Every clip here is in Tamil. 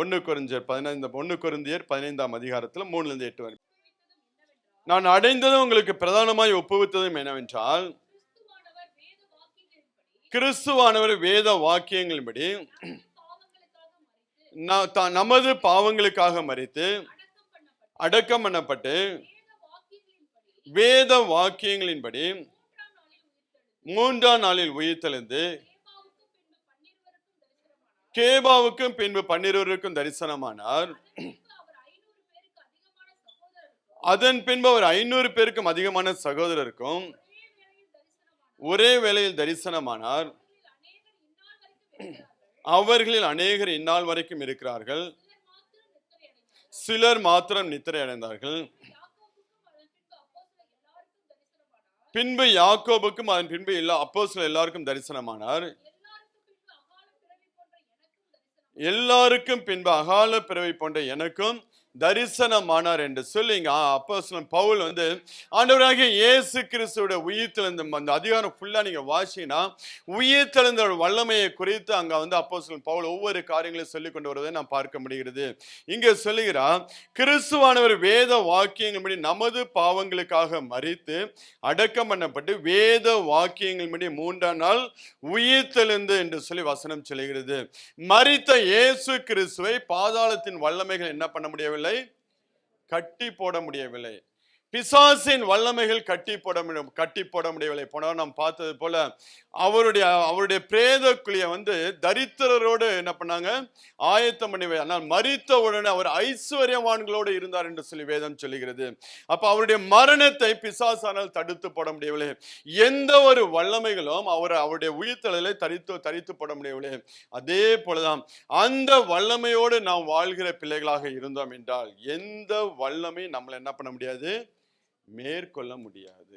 1 கொரிந்தியர் 15ஆம் அதிகாரத்துல 3-8 வரை. நான் அடைந்ததும் உங்களுக்கு பிரதானமாய் ஒப்புவித்ததும் என்னவென்றால், கிறிஸ்துவானவர் வேத வாக்கியங்களின்படி நமது பாவங்களுக்காக மரித்து அடக்கம் பண்ணப்பட்டு வேத வாக்கியங்களின்படி 3ஆம் நாளில் உயிர்த்தெழுந்து கேபாவுக்கும் பின்பு 12 தரிசனமானார். அதன் பின்பு அவர் 500 பேருக்கும் அதிகமான சகோதரருக்கும் ஒரே வேளையில் தரிசனமானார். அவர்களில் அநேகர் இந்நாள் வரைக்கும் இருக்கிறார்கள், சிலர் மாத்திரம் நித்திரை அடைந்தார்கள். பின்பு யாக்கோபுக்கும் அதன் பின்பு அப்போஸ்தலர் எல்லாருக்கும் தரிசனமானார். எல்லாருக்கும் பின்பு அகால பிறவி போன்ற எனக்கும் தரிசனமானார் என்று சொல்லி இங்க அப்போஸ்தலன் பவுல் ஆண்டவராகிய இயேசு கிறிஸ்துவோட உயிர்த்தெழுந்த அந்த அதிகாரம் ஃபுல்லா நீங்க வாசினா உயிர்த்தெழுந்த வல்லமையை குறித்து அங்க அப்போஸ்தலன் பவுல் ஒவ்வொரு காரியங்களையும் சொல்லி கொண்டு வருவதை நாம் பார்க்க முடிகிறது. இங்க சொல்லுகிறார், கிறிஸ்துவானவர் வேத வாக்கியங்களின்படி நமது பாவங்களுக்காக மரித்து அடக்கம் பண்ணப்பட்டு வேத வாக்கியங்களின்படி 3ஆம் நாள் உயிர்த்தெழுந்து என்று சொல்லி வசனம் சொல்லுகிறது. மரித்த இயேசு கிறிஸ்துவை பாதாளத்தின் வல்லமைகள் என்ன பண்ண முடியவில்லை, கட்டி போட முடியவில்லை. பிசாசின் வல்லமைகள் கட்டி போட முடியவில்லை. போன நாம் பார்த்தது போல அவருடைய பிரேத குழியை தரித்திரரோடு என்ன பண்ணாங்க, ஆயத்தம் பண்ணி. ஆனால் மரித்த உடனே அவர் ஐஸ்வர்யவான்களோடு இருந்தார் என்று சொல்லி வேதம் சொல்லுகிறது. அப்ப அவருடைய மரணத்தை பிசாசானால் தடுத்து போட முடியவில்லை. எந்த ஒரு வல்லமைகளும் அவருடைய உயிர்த்தெழலை தரித்து போட முடியவில்லை. அதே போலதான் அந்த வல்லமையோடு நாம் வாழ்கிற பிள்ளைகளாக இருந்தோம் என்றால் எந்த வல்லமை நம்மளை என்ன பண்ண முடியாது, மேற்கொள்ள முடியாது.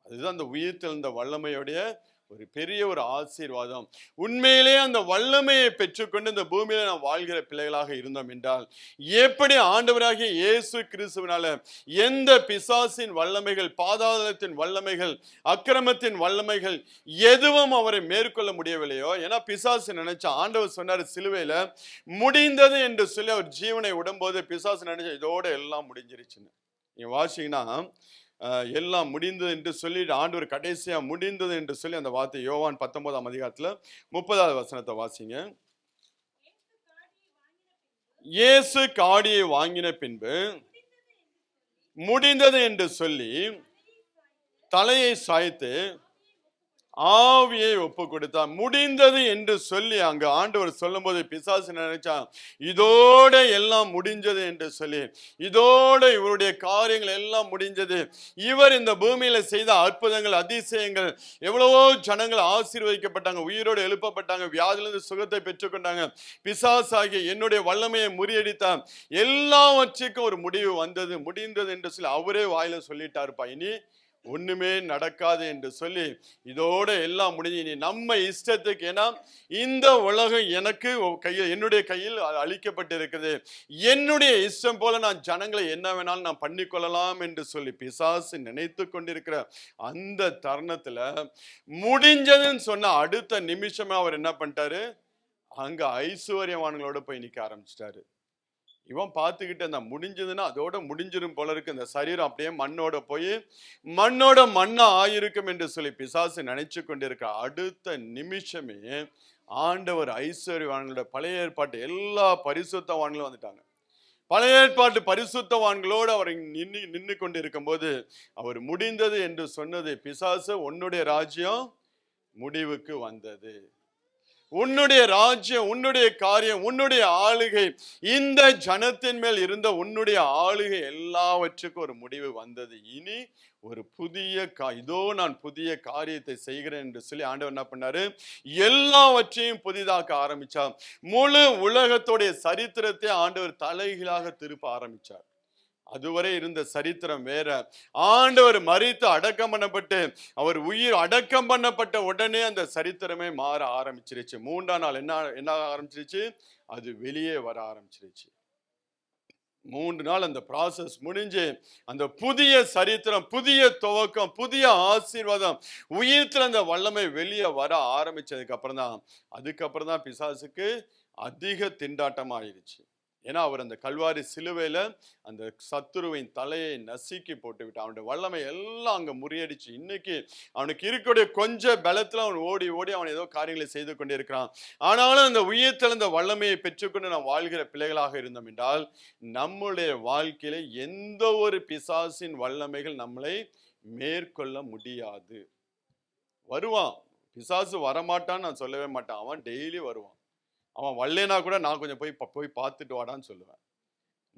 அதுதான் அந்த உயிர்த்தெழுந்த வல்லமையுடைய ஒரு பெரிய ஒரு ஆசீர்வாதம். உண்மையிலே அந்த வல்லமையை பெற்றுக்கொண்டு இந்த பூமியில நாம் வாழ்கிற பிள்ளைகளாக இருந்தோம் என்றால் எப்படி ஆண்டவராகிய இயேசு கிறிஸ்துவினால எந்த பிசாசின் வல்லமைகள், பாதாளத்தின் வல்லமைகள், அக்கிரமத்தின் வல்லமைகள் எதுவும் அவரை மேற்கொள்ள முடியவில்லையோ. ஏன்னா பிசாசு நினைச்சா, ஆண்டவர் சொன்னார் சிலுவையில முடிந்தது என்று சொல்லி அவர் ஜீவனை விடும்போது பிசாசு நினைச்சா இதோட எல்லாம் முடிஞ்சிருச்சுன்னு. நீங்க வாசிங்கன்னா எல்லாம் முடிந்தது என்று சொல்லி ஆண்டவர் கடைசியா முடிந்தது என்று சொல்லி அந்த வார்த்தை யோவான் 19ஆம் அதிகாரத்துல 30வது வசனத்தை வாசிங்க. இயேசு காடியை வாங்கின பின்பு முடிந்தது என்று சொல்லி தலையை சாய்த்து ஆவியை ஒப்பு கொடுத்தார். முடிந்தது என்று சொல்லி அங்க ஆண்டவர் சொல்லும் போது பிசாசு நினைச்சான் இதோட எல்லாம் முடிஞ்சது என்று சொல்லி, இதோட இவருடைய காரியங்கள் எல்லாம் முடிஞ்சது. இவர் இந்த பூமியில செய்த அற்புதங்கள், அதிசயங்கள், எவ்வளவோ ஜனங்கள் ஆசீர்வதிக்கப்பட்டாங்க, உயிரோடு எழுப்பப்பட்டாங்க, வியாதியிலிருந்து சுகத்தை பெற்றுக்கொண்டாங்க, பிசாசாகிய என்னுடைய வல்லமையை முறியடித்தார், எல்லாவற்றுக்கும் ஒரு முடிவு வந்தது, முடிந்தது என்று சொல்லி அவரே வாயில சொல்லிட்டாருப்பா, இனி ஒண்ணுமே நடக்காது என்று சொல்லி இதோட எல்லாம் முடிஞ்சு இனி நம்ம இஷ்டத்துக்கு, ஏன்னா இந்த உலகம் எனக்கு கையில், என்னுடைய கையில் அளிக்கப்பட்டிருக்கிறது, என்னுடைய இஷ்டம் போல நான் ஜனங்களை என்ன வேணாலும் நான் பண்ணிக்கொள்ளலாம் என்று சொல்லி பிசாசு நினைத்து கொண்டிருக்கிற அந்த தருணத்துல முடிஞ்சதுன்னு சொன்ன அடுத்த நிமிஷமே அவர் என்ன பண்ணிட்டாரு, அங்க ஐஸ்வர்யவான்களோட போய் நிக்க ஆரம்பிச்சிட்டாரு. இவன் பார்த்துக்கிட்டு அந்த முடிஞ்சதுன்னா அதோட முடிஞ்சிடும் போல இருக்கு, இந்த சரீரம் அப்படியே மண்ணோட போய் மண்ணோட மண்ணா ஆயிருக்கும் என்று சொல்லி பிசாசு நினைச்சு கொண்டிருக்க அடுத்த நிமிஷமே ஆண்டவர் ஐஸ்வர்யவான்களோட, பழைய ஏற்பாட்டு எல்லா பரிசுத்தவான்களும் வந்துட்டாங்க. பழைய ஏற்பாட்டு பரிசுத்தவான்களோடு அவர் நின்று கொண்டு இருக்கும் போது அவர் முடிந்தது என்று சொன்னது, பிசாசு உன்னுடைய ராஜ்யம் முடிவுக்கு வந்தது, உன்னுடைய ராஜ்யம், உன்னுடைய காரியம், உன்னுடைய ஆளுகை, இந்த ஜனத்தின் மேல் இருந்த உன்னுடைய ஆளுகை எல்லாவற்றுக்கும் ஒரு முடிவு வந்தது. இனி ஒரு புதிய இதோ நான் புதிய காரியத்தை செய்கிறேன் என்று சொல்லி ஆண்டவர் என்ன பண்ணாரு, எல்லாவற்றையும் புதிதாக்க ஆரம்பிச்சார். முழு உலகத்துடைய சரித்திரத்தை ஆண்டவர் தலைகீழாக திருப்ப ஆரம்பிச்சார். அதுவரை இருந்த சரித்திரம் வேற. ஆண்டவர் மரித்து அடக்கம் பண்ணப்பட்டு அவர் உயிர் அடக்கம் பண்ணப்பட்ட உடனே அந்த சரித்திரமே மாற ஆரம்பிச்சிருச்சு. 3ஆம் நாள் என்ன ஆரம்பிச்சிருச்சு, அது வெளியே வர ஆரம்பிச்சிருச்சு. 3 நாள் அந்த ப்ராசஸ் முடிஞ்சு அந்த புதிய சரித்திரம், புதிய துவக்கம், புதிய ஆசீர்வாதம், உயிர்த்துல அந்த வல்லமை வெளியே வர ஆரம்பிச்சதுக்கு அப்புறம் தான் பிசாசுக்கு அதிக திண்டாட்டம் ஆயிடுச்சு. ஏன்னா அவர் அந்த கல்வாரி சிலுவையில அந்த சத்துருவின் தலையை நசுக்கி போட்டு விட்டான். அவனுடைய வல்லமை எல்லாம் அங்க முறியடிச்சு இன்னைக்கு அவனுக்கு இருக்கக்கூடிய கொஞ்சம் பலத்துல அவன் ஓடி ஓடி அவன் ஏதோ காரியங்களை செய்து கொண்டே இருக்கிறான். ஆனாலும் அந்த உயிர்த்தெழுந்த வல்லமையை பெற்றுக்கொண்டு நாம் வாழ்கிற பிள்ளைகளாக இருந்தோம் என்றால் நம்முடைய வாழ்க்கையில எந்த ஒரு பிசாசின் வல்லமைகள் நம்மளை மேற்கொள்ள முடியாது. வருவான், பிசாசு வரமாட்டான்னு நான் சொல்லவே மாட்டேன். அவன் டெய்லி வருவான். அவன் வரலைனா கூட நான் கொஞ்சம் போய் பார்த்துட்டு வாடான்னு சொல்லுவேன்.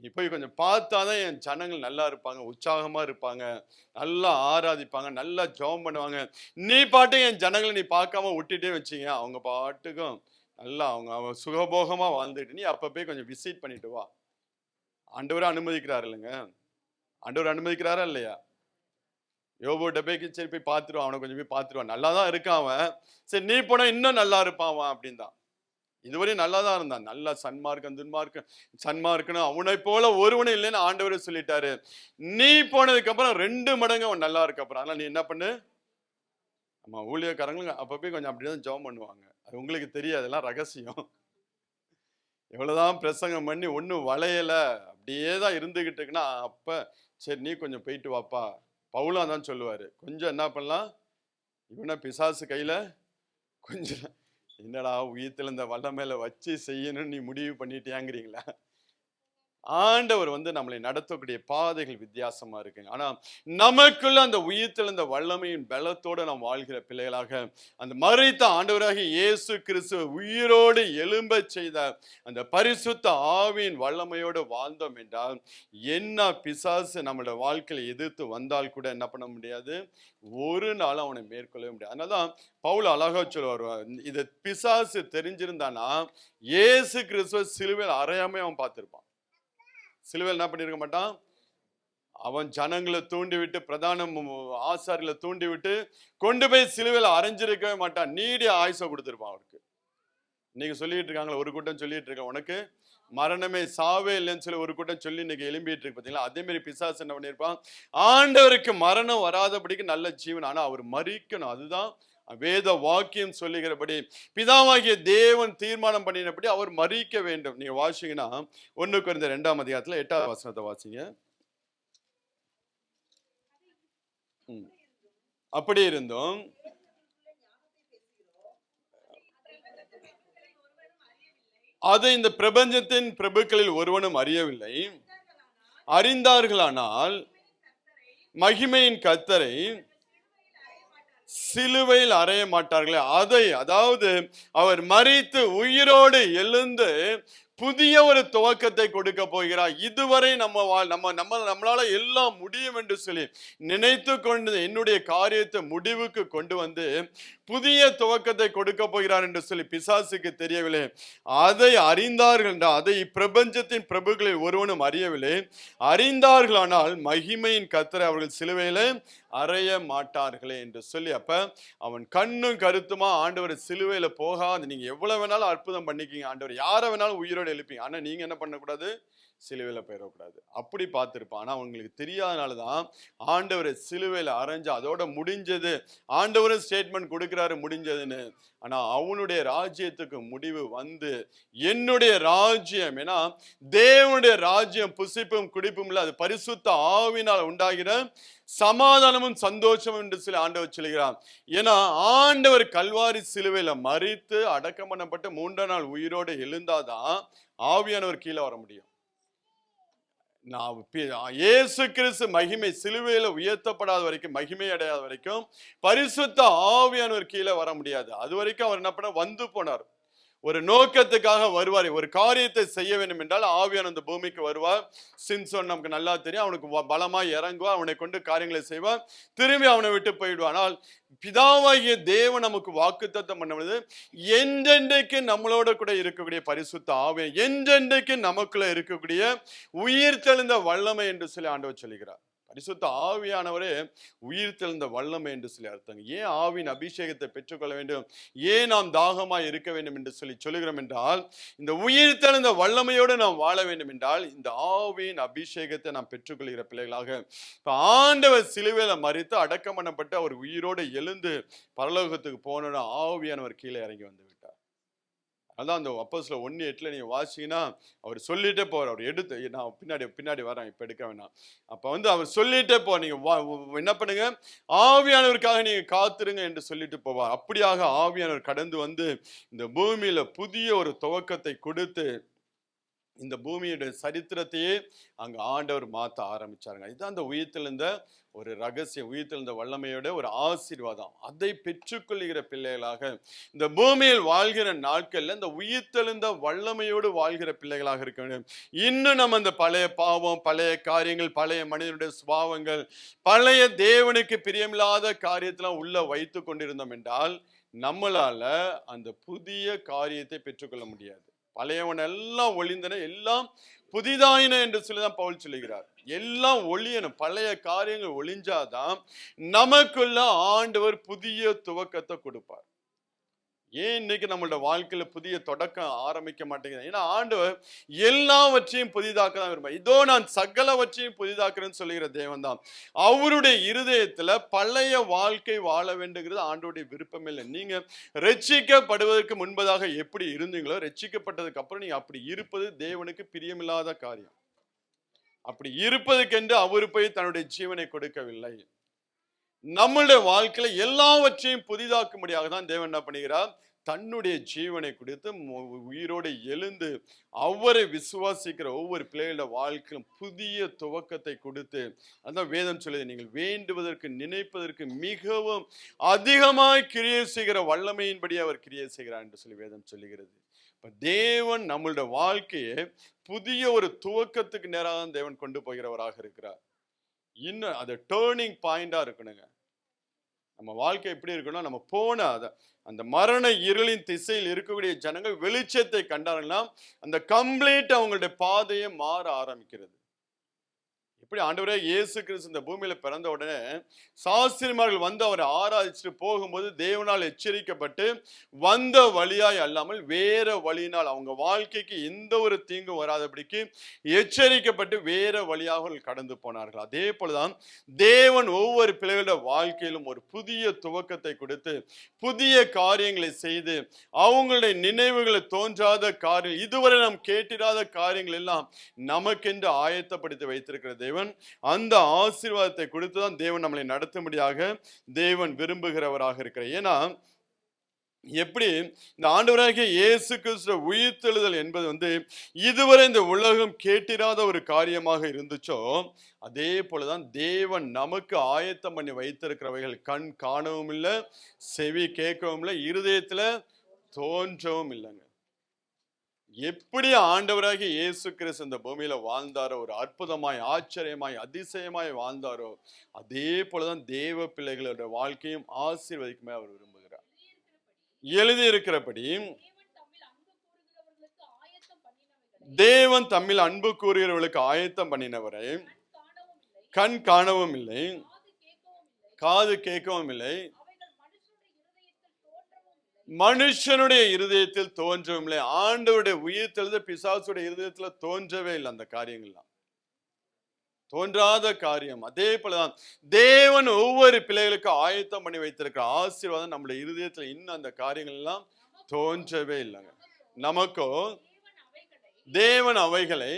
நீ போய் கொஞ்சம் பார்த்தாதான் என் ஜனங்கள் நல்லா இருப்பாங்க, உற்சாகமா இருப்பாங்க, நல்லா ஆராதிப்பாங்க, நல்லா ஜெபம் பண்ணுவாங்க. நீ பாட்டு என் ஜனங்களை நீ பார்க்காம விட்டுட்டே வச்சீங்க, அவங்க பாட்டுக்கும் நல்லா அவங்க சுகபோகமா வாழ்ந்துட்டு நீ அப்ப போய் கொஞ்சம் விசிட் பண்ணிட்டு வா. ஆண்டவரே அனுமதிக்கிறாரு இல்லைங்க? ஆண்டவர் அனுமதிக்கிறாரா இல்லையா? யோபுட்ட போய் சரி போய் பார்த்துருவான், அவனை கொஞ்சம் போய் பார்த்துருவான், நல்லா தான் இருக்கான் அவன், சரி நீ போனா இன்னும் நல்லா இருப்பான் அவன் அப்படின்னு தான். இதுவரையும் நல்லா தான் இருந்தான், நல்லா சன்மார்க்கம் துன்மார்க்கம் சன்மார்க்கணும் அவனை போல ஒருவனும் இல்லைன்னு ஆண்டவரே சொல்லிட்டாரு. நீ போனதுக்கு அப்புறம் 2 மடங்கு அவன் நல்லா இருக்க அப்புறம். அதனால நீ என்ன பண்ணு, நம்ம ஊழியக்காரங்களும் அப்ப போய் கொஞ்சம் அப்படிதான் ஜெபம் பண்ணுவாங்க. அது உங்களுக்கு தெரியாது, அதெல்லாம் ரகசியம். எவ்வளவுதான் பிரசங்கம் பண்ணி ஒன்னும் வளையல, அப்படியே தான் இருந்துகிட்டு இருக்குன்னா அப்ப சரி நீ கொஞ்சம் போயிட்டு வாப்பா. பவுலும் தான் சொல்லுவாரு, கொஞ்சம் என்ன பண்ணலாம், இவனை பிசாசு கையில கொஞ்சம் என்னடா உயிர்த்துல இந்த வல்லமையில வச்சு செய்யணும்னு நீ முடிவு பண்ணிட்டியாங்கிறீங்களா? ஆண்டவர் நம்மளை நடத்தக்கூடிய பாதைகள் வித்தியாசமா இருக்குங்க. ஆனா நமக்குள்ள அந்த உயிர்த்தெழுந்த வல்லமையின் பலத்தோட நாம் வாழ்கிற பிள்ளைகளாக அந்த மரித்த ஆண்டவராக இயேசு கிறிஸ்து உயிரோடு எழும்ப செய்த அந்த பரிசுத்த ஆவியின் வல்லமையோடு வாழ்ந்தோம் என்றால் என்ன பிசாசு நம்மளோட வாழ்க்கையில எதிர்த்து வந்தால் கூட என்ன பண்ண முடியாது, ஒரு நாள் அவனை மேற்கொள்ளவே முடியாது. அதனாலதான் பவுல் அழகா சொல்லுவார், இத பிசாசு தெரிஞ்சிருந்தானா இயேசு கிறிஸ்துவ சிலுவையில் அறையாம அவன் பார்த்திருப்பான். சிலுவையில் என்ன பண்ணிருக்க மாட்டான், அவன் ஜனங்களை தூண்டி விட்டு பிரதான ஆசாரிகளை தூண்டி விட்டு கொண்டு போய் சிலுவையில் அரைஞ்சிருக்கவே மாட்டான், நீடிய ஆயுசை கொடுத்திருப்பான் அவருக்கு. இன்னைக்கு சொல்லிட்டு இருக்காங்களா, ஒரு கூட்டம் சொல்லிட்டு இருக்க உனக்கு மரணமே சாவே இல்லைன்னு சொல்லி ஒரு கூட்டம் சொல்லி இன்னைக்கு எழும்பிட்டு இருக்கு பார்த்தீங்களா. அதே மாதிரி பிசாசு என்ன பண்ணியிருப்பான், ஆண்டவருக்கு மரணம் வராதபடிக்கு நல்ல ஜீவன், ஆனா அவர் மரிக்கணும். அதுதான் வேத வாக்கியம் சொல்லுகிறபடி பிதாவாகிய தேவன் தீர்மானம் பண்ணினபடி அவர் மரிக்க வேண்டும். நீங்க வாசிங்கன்னா 1 கொரிந்தியர் 2ஆம் அதிகாரத்துல 8ஆவது வசனத்தை வாசிங்க. அப்படி இருந்தும் அதை இந்த பிரபஞ்சத்தின் பிரபுக்களில் ஒருவனும் அறியவில்லை. அறிந்தார்களானால் மகிமையின் கர்த்தரை சிலுவையில் அறைய மாட்டார்களே. அதாவது அவர் மரித்து உயிரோடு எழுந்து புதிய ஒரு துவக்கத்தை கொடுக்க போகிறார். இதுவரை நம்மளால எல்லாம் முடியும் என்று சொல்லி நினைத்து கொண்டு என்னுடைய காரியத்தை முடிவுக்கு கொண்டு வந்து புதிய துவக்கத்தை கொடுக்க போகிறார் என்று சொல்லி பிசாசுக்கு தெரியவில்லை. அதை அறிந்தார்கள், அதை பிரபஞ்சத்தின் பிரபுக்களில் ஒருவனும் அறியவில்லை. அறிந்தார்களானால் மகிமையின் கர்த்தரை அவர்கள் சிலுவையில அறைய மாட்டார்களே என்று சொல்லி, அப்ப அவன் கண்ணும் கருத்துமா ஆண்டவர் சிலுவையில போகாது, நீங்க எவ்வளவு வேணாலும் அற்புதம் பண்ணிக்கிங்க, ஆண்டவர் யாரை வேணாலும் உயிரோடு எழுப்பீங்க, ஆனா நீங்க என்ன பண்ணக்கூடாது, சிலுவையில போயிடக்கூடாது. அப்படி பார்த்திருப்பான். ஆனா அவங்களுக்கு தெரியாதனாலதான் ஆண்டவரை சிலுவையில அரைஞ்சு அதோட முடிஞ்சது. ஆண்டவரும் ஸ்டேட்மெண்ட் கொடுக்கிறாரு முடிஞ்சதுன்னு. ஆனா அவனுடைய ராஜ்யத்துக்கு முடிவு வந்து என்னுடைய ராஜ்யம், ஏன்னா தேவனுடைய ராஜ்யம் புசிப்பும் குடிப்பும் இல்ல, அது பரிசுத்த ஆவினால் உண்டாகிற சமாதானமும் சந்தோஷமும் என்று சொல்லி ஆண்டவர் சொல்கிறார். ஏன்னா ஆண்டவர் கல்வாரி சிலுவையில மரித்து அடக்கம் பண்ணப்பட்டு 3ஆம் நாள் உயிரோடு எழுந்தாதான் ஆவியானவர் கீழே வர முடியும். இயேசு கிறிஸ்து மகிமை சிலுவையில உயர்த்தப்படாத வரைக்கும், மகிமை அடையாத வரைக்கும் பரிசுத்த ஆவியானவர் கீழே வர முடியாது. அது வரைக்கும் அவர் என்ன பண்ண வந்து போனார். ஒரு நோக்கத்துக்காக வருவார். ஒரு காரியத்தை செய்ய வேண்டும் என்றால் ஆவியான அந்த பூமிக்கு வருவார். சிம்சோன் நமக்கு நல்லா தெரியும், அவனுக்கு பலமா இறங்குவார், அவனை கொண்டு காரியங்களை செய்வார், திரும்பி அவனை விட்டு போயிடுவான். ஆனால் பிதாவாகிய தேவன் நமக்கு வாக்குத்தத்தம் பண்ணுவது என்றென்றைக்கு நம்மளோட கூட இருக்கக்கூடிய பரிசுத்த ஆவியை, என்றென்றைக்கு நமக்குள்ள இருக்கக்கூடிய உயிர் தெழுந்த வல்லமை என்று சொல்லி ஆண்டவர் சொல்லுகிறார். பரிசுத்த ஆவியானவரே உயிர் தெழுந்த வல்லமை என்று சொல்லி அர்த்தம். ஏன் ஆவியின் அபிஷேகத்தை பெற்றுக்கொள்ள வேண்டும், ஏன் நாம் தாகமாய் இருக்க வேண்டும் என்று சொல்லி சொல்லுகிறோம் என்றால், இந்த உயிர் தெழுந்த வல்லமையோடு நாம் வாழ வேண்டும் என்றால் இந்த ஆவியின் அபிஷேகத்தை நாம் பெற்றுக்கொள்கிற பிள்ளைகளாக. இப்ப ஆண்டவர் சிலுவையில மரித்து அடக்கம் பண்ணப்பட்டு அவர் உயிரோடு எழுந்து பரலோகத்துக்கு போனோட ஆவியானவர் கீழே இறங்கி வந்து விட்டார். அதான் அந்த அப்போஸ்தலர் 1:8 நீங்க வாசிங்கன்னா அவர் சொல்லிட்டே போறார். அவர் எடுத்து நான் பின்னாடி வரேன், இப்ப எடுக்க வேணாம். அப்ப அவர் சொல்லிட்டே போ, நீங்க என்ன பண்ணுங்க, ஆவியானவருக்காக நீங்க காத்திருங்க என்று சொல்லிட்டு போவார். அப்படியாக ஆவியானவர் கடந்து இந்த பூமியில புதிய ஒரு துவக்கத்தை கொடுத்து இந்த பூமியுடைய சரித்திரத்தையே அங்க ஆண்டவர் மாத்த ஆரம்பிச்சாருங்க. இதுதான் அந்த உயிர்த்தெழுந்த ஒரு ரகசியம், உயிர்த்தெழுந்த வல்லமையோட ஒரு ஆசீர்வாதம். அதை பெற்றுக்கொள்கிற பிள்ளைகளாக இந்த பூமியில் வாழ்கிற நாட்கள்ல இந்த உயிர்த்தெழுந்த வல்லமையோடு வாழ்கிற பிள்ளைகளாக இருக்க வேண்டும். இன்னும் நம்ம அந்த பழைய பாவம், பழைய காரியங்கள், பழைய மனிதனுடைய சுபாவங்கள், பழைய தேவனுக்கு பிரியமில்லாத காரியத்தெல்லாம் உள்ள வைத்து கொண்டிருந்தோம் என்றால் நம்மளால அந்த புதிய காரியத்தை பெற்றுக்கொள்ள முடியாது. பழையவன் எல்லாம் ஒளிந்தன, எல்லாம் புதிதாயின என்று சொல்லிதான் பவுல் சொல்லுகிறார். எல்லாம் ஒளியணும், பழைய காரியங்கள் ஒளிஞ்சாதான் நமக்குள்ள ஆண்டவர் புதிய துவக்கத்தை கொடுப்பார். ஏன் இன்னைக்கு நம்மளோட வாழ்க்கையில புதிய தொடக்கம் ஆரம்பிக்க மாட்டேங்குது? ஏன்னா ஆண்டவர் எல்லாவற்றையும் புதிதாக்க தான் விரும்புகிறார். இதோ நான் சகலவற்றையும் புதிதாக்குறேன்னு சொல்லுகிற தேவன் தான். அவருடைய இருதயத்துல பழைய வாழ்க்கை வாழ வேண்டுங்கிறது ஆண்டவருடைய விருப்பம் இல்லை. நீங்க ரட்சிக்கப்படுவதற்கு முன்பதாக எப்படி இருந்தீங்களோ, ரட்சிக்கப்பட்டதுக்கு அப்புறம் நீங்க அப்படி இருப்பது தேவனுக்கு பிரியமில்லாத காரியம். அப்படி இருப்பதுக்கென்று அவர் போய் தன்னுடைய ஜீவனை கொடுக்கவில்லை. நம்மளுடைய வாழ்க்கையில எல்லாவற்றையும் புதிதாக்கும்படியாக தான் தேவன் என்ன பண்ணுகிறார்? தன்னுடைய ஜீவனை கொடுத்து உயிரோடு எழுந்து அவரை விசுவாசிக்கிற ஒவ்வொரு பிள்ளைகளோட வாழ்க்கையிலும் புதிய துவக்கத்தை கொடுத்து, அதான் வேதம் சொல்லுது, நீங்கள் வேண்டுவதற்கு நினைப்பதற்கு மிகவும் அதிகமாய் கிரியை செய்கிற வல்லமையின்படி அவர் கிரியை செய்கிறார் என்று சொல்லி வேதம் சொல்லுகிறது. தேவன் நம்மளுடைய வாழ்க்கையை புதிய ஒரு துவக்கத்துக்கு நேராக தான் தேவன் கொண்டு போகிறவராக இருக்கிறார். இன்னும் அது டேர்னிங் பாயிண்டா இருக்கணுங்க. நம்ம வாழ்க்கை எப்படி இருக்கணும்? நம்ம போன அந்த மரண இருளின் திசையில் இருக்கக்கூடிய ஜனங்கள் வெளிச்சத்தை கண்டாங்கன்னா அந்த கம்ப்ளீட் அவங்களுடைய பாதையை மாற ஆரம்பிக்கிறது. எப்படி ஆண்டவரே இயேசு கிறிஸ்து இந்த பூமியில பிறந்த உடனே சாஸ்திரிமார்கள் அவரை ஆராய்ச்சிட்டு போகும்போது தேவனால் எச்சரிக்கப்பட்டு வந்த வழியாய் அல்லாமல் வேற வழியினால் அவங்க வாழ்க்கைக்கு எந்த ஒரு தீங்கும் வராதபடிக்கு எச்சரிக்கப்பட்டு வேற வழியாக கடந்து போனார்கள். அதே போலதான் தேவன் ஒவ்வொரு பிள்ளைகளோட வாழ்க்கையிலும் ஒரு புதிய துவக்கத்தை கொடுத்து புதிய காரியங்களை செய்து அவங்களுடைய நினைவுகளை தோன்றாத காரியம், இதுவரை நாம் கேட்டிராத காரியங்கள் எல்லாம் நமக்கென்று ஆயத்தப்படுத்தி வைத்திருக்கிற தேவன் அந்த ஆசீர்வாதத்தை கொடுத்துதான் தேவன் நம்மளை நடத்தும்படியாக தேவன் விரும்புகிறவராக இருக்கிறார். ஏன்னா எப்படி இந்த ஆண்டவராகிய இயேசு கிறிஸ்து உயிர்த்தெழுதல் என்பது இதுவரை இந்த உலகம் கேட்டிராத ஒரு காரியமாக இருந்துச்சோ, அதே போலதான் தேவன் நமக்கு ஆயத்தம் பண்ணி வைத்திருக்கிறவைகள் கண் காணவும் இல்லை, செவி கேட்கவும் இல்லை, இருதயத்துல தோன்றவும் இல்லைங்க. எப்படி ஆண்டவராகிய இயேசு கிறிஸ்து இந்த பூமியில வாழ்ந்தாரோ, ஒரு அற்புதமாய் ஆச்சரியமாய் அதிசயமாய் வாழ்ந்தாரோ, அதே போலதான் தேவ பிள்ளைகளோட வாழ்க்கையும் ஆசீர்வதிக்குமே அவர் விரும்புகிறார். எழுதி இருக்கிறபடி தேவன் தம்மில் அன்பு கூறுகிறவர்களுக்கு ஆயத்தம் பண்ணினவரை கண் காணவும் இல்லை, காது கேட்கவும் இல்லை, மனுஷனுடைய இருதயத்தில் தோன்றவும் இல்லை. ஆண்டவருடைய உயிர்த்தெழுந்த பிசாசுடைய இருதயத்துல தோன்றவே இல்லை. அந்த காரியங்கள்லாம் தோன்றாத காரியம். அதே போலதான் தேவன் ஒவ்வொரு பிள்ளைகளுக்கு ஆயத்தம் பண்ணி வைத்திருக்கிற ஆசீர்வாதம் நம்முடைய இருதயத்துல இன்னும் அந்த காரியங்கள் எல்லாம் தோன்றவே இல்லைங்க. நமக்கோ தேவன் அவைகளை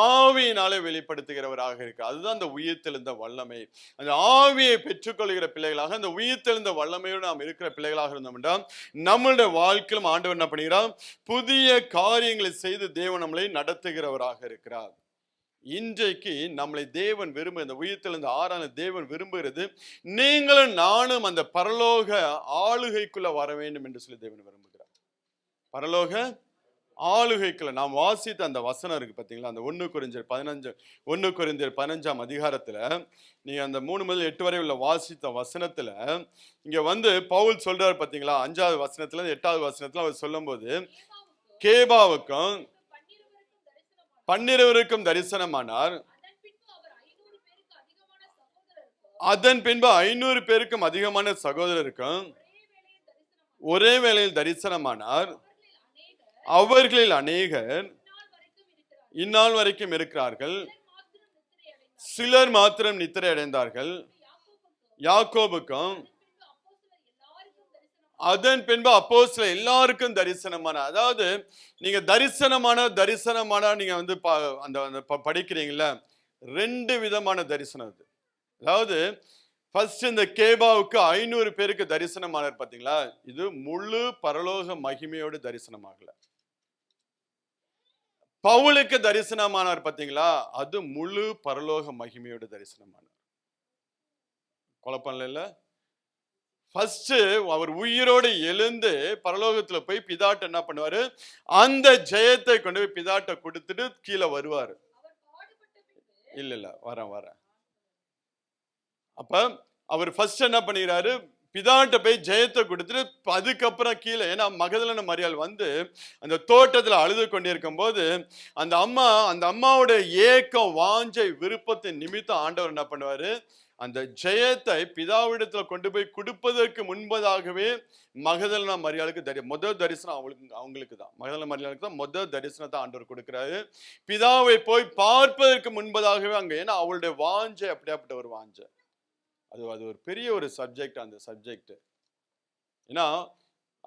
ஆவியினாலே வெளிப்படுத்துகிறவராக இருக்கு. அதுதான் அந்த உயிர்த்தெழுந்த வல்லமை. அந்த ஆவியை பெற்றுக்கொள்கிற பிள்ளைகளாக, அந்த உயிர்த்தெழுந்த வல்லமையோடு நாம் இருக்கிற பிள்ளைகளாக இருந்தோம் என்றால் நம்மளுடைய வாழ்க்கையிலும் ஆண்டவர் என்ன பண்ணுகிறார்? புதிய காரியங்களை செய்து தேவன் நம்மளை நடத்துகிறவராக இருக்கிறார். இன்றைக்கு நம்மளை தேவன் விரும்பு, இந்த உயிர்த்தெழுந்த ஆறான தேவன் விரும்புகிறது நீங்களும் நானும் அந்த பரலோக ஆளுகைக்குள்ள வர வேண்டும் என்று சொல்லி தேவன் விரும்புகிறார். பரலோக ஆளுகைக்குள்ள நாம் வாசித்த அந்த வசனம் இருக்கு பார்த்தீங்களா, அந்த 1 கொரிந்தியர் 15ஆம் அதிகாரத்துல நீங்க அந்த 3 முதல் 8 வரை உள்ள வாசித்த வசனத்துல இங்க பவுல் சொல்றாரு பார்த்தீங்களா, 5வது வசனத்துல 8வது வசனத்துல அவர் சொல்லும் போது கேபாவுக்கும் 12 தரிசனமானார், அதன் பின்பு 500 பேருக்கும் அதிகமான சகோதரருக்கும் ஒரே வேளையில் தரிசனமானார். அவர்களில் அநேகர் இந்நாள் வரைக்கும் இருக்கிறார்கள், சிலர் மாத்திரம் நித்திரை அடைந்தார்கள். யாக்கோபுக்கும் அதன் பின்பு அப்போஸ்தலர் எல்லாருக்கும் தரிசனமான, அதாவது நீங்க தரிசனமான நீங்க வந்து அந்த படிக்கிறீங்கல்ல, 2 விதமான தரிசனம் அது. அதாவது ஃபர்ஸ்ட் இந்த கேபாவுக்கு 500 பேருக்கு தரிசனமானார் பாத்தீங்களா, இது முழு பரலோக மகிமையோடு தரிசனமாகல. பவுலுக்கு தரிசனமானார் பாத்தீங்களா, அது முழு பரலோக மகிமையோடு தரிசனமானார். குழப்பம் இல்ல. ஃபர்ஸ்ட் அவர் உயிரோடு எழுந்து பரலோகத்துல போய் பிதாட்ட என்ன பண்ணுவாரு, அந்த ஜெயத்தை கொண்டு போய் பிதாட்ட கொடுத்துட்டு கீழே வருவாரு. இல்ல வரேன். அப்ப அவர் ஃபர்ஸ்ட் என்ன பண்ணிக்கிறாரு, பிதாட்ட போய் ஜெயத்தை கொடுத்துட்டு அதுக்கப்புறம் கீழே, ஏன்னா மகதலேன மரியாள் வந்து அந்த தோட்டத்துல அழுது கொண்டிருக்கும் போது அந்த அம்மாவோட ஏக்கம், வாஞ்சை, விருப்பத்தின் நிமித்தம் ஆண்டவர் என்ன பண்ணுவாரு, அந்த ஜெயத்தை பிதாவிடத்துல கொண்டு போய் கொடுப்பதற்கு முன்பதாகவே மகதலேன மரியாளுக்கு முதல் தரிசனம் அவங்களுக்கு தான். மகதலேன மரியாளுக்கு தான் முதல் தரிசனத்தை ஆண்டவர் கொடுக்கிறாரு. பிதாவை போய் பார்ப்பதற்கு முன்பதாகவே அங்க, ஏன்னா அவளுடைய வாஞ்சை அப்படியாப்பட்ட ஒரு வாஞ்சை. அது ஒரு பெரிய ஒரு சப்ஜெக்ட் அந்த சப்ஜெக்ட். ஏன்னா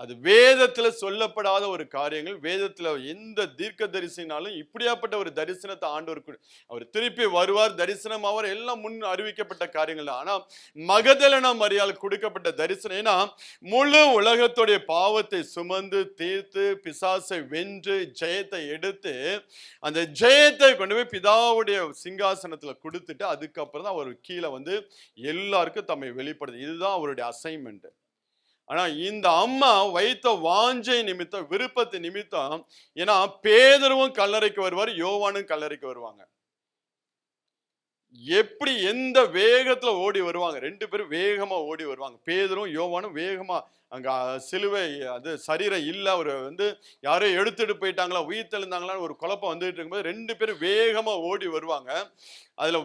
அது வேதத்துல சொல்லப்படாத ஒரு காரியங்கள். வேதத்துல எந்த தீர்க்க தரிசனாலும் இப்படியாப்பட்ட ஒரு தரிசனத்தை ஆண்டவர் அவர் திருப்பி வருவார், தரிசனம் அவர் எல்லாம் முன் அறிவிக்கப்பட்ட காரியங்கள் தான். ஆனா மகதலேன மரியாள் கொடுக்கப்பட்ட தரிசனம், ஏன்னா முழு உலகத்துடைய பாவத்தை சுமந்து தீர்த்து பிசாசை வென்று ஜெயத்தை எடுத்து அந்த ஜெயத்தை கொண்டு போய் பிதாவுடைய சிங்காசனத்துல கொடுத்துட்டு அதுக்கப்புறம் தான் அவர் கீழே வந்து எல்லாருக்கும் தம்மை வெளிப்படுது. இதுதான் அவருடைய அசைன்மெண்ட். ஆனா இந்த அம்மா வைத்த வாஞ்சை நிமித்தம், விருப்பத்தை நிமித்தம், ஏன்னா பேதுருவும் கல்லறைக்கு வருவார், யோவானும் கல்லறைக்கு வருவாங்க. எப்படி எந்த வேகத்துல ஓடி வருவாங்க, 2 பேரும் வேகமா ஓடி வருவாங்க. பேதுரும் யோவானும் வேகமா அங்க சிலுவை, அது சரீரம் இல்ல, அவர் வந்து யாரோ எடுத்துட்டு போயிட்டாங்களா, உயிர் தெழுந்தாங்களான்னு ஒரு குழப்பம் வந்துட்டு இருக்கும்போது 2 பேரும் வேகமா ஓடி வருவாங்க. அதுல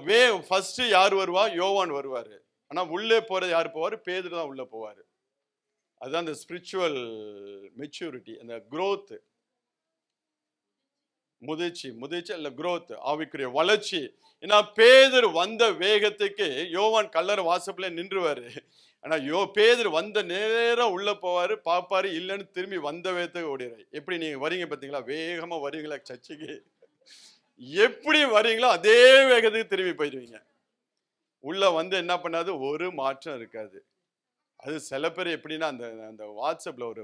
ஃபர்ஸ்ட் யார் வருவா, யோவான் வருவாரு. ஆனா உள்ளே போறது யார் போவாரு, பேதுரு தான் உள்ள போவாரு. அதுதான் அந்த ஸ்பிரிச்சுவல் மெச்சூரிட்டி, அந்த growth, முதிர்ச்சி அல்ல growth, ஆவிக்குரிய வளர்ச்சி. ஏன்னா பேதுரு வந்த வேகத்துக்கு யோவான் கல்லறை வாசல்ல நின்றுவாரு. ஆனா பேதுரு வந்த நேரம் உள்ள போவாரு, பாப்பாரு, இல்லைன்னு திரும்பி வந்த வேகத்துக்கு ஓடிடுறாரு. எப்படி நீங்க வரீங்க பாத்தீங்களா, வேகமா வரீங்களா சர்ச்சுக்கு, எப்படி வரீங்களோ அதே வேகத்துக்கு திரும்பி போயிடுவீங்க. உள்ள வந்து என்ன பண்ணாது, ஒரு மாற்றம் இருக்காது. அது சில பேர் எப்படின்னா அந்த அந்த வாட்ஸ்அப்ல ஒரு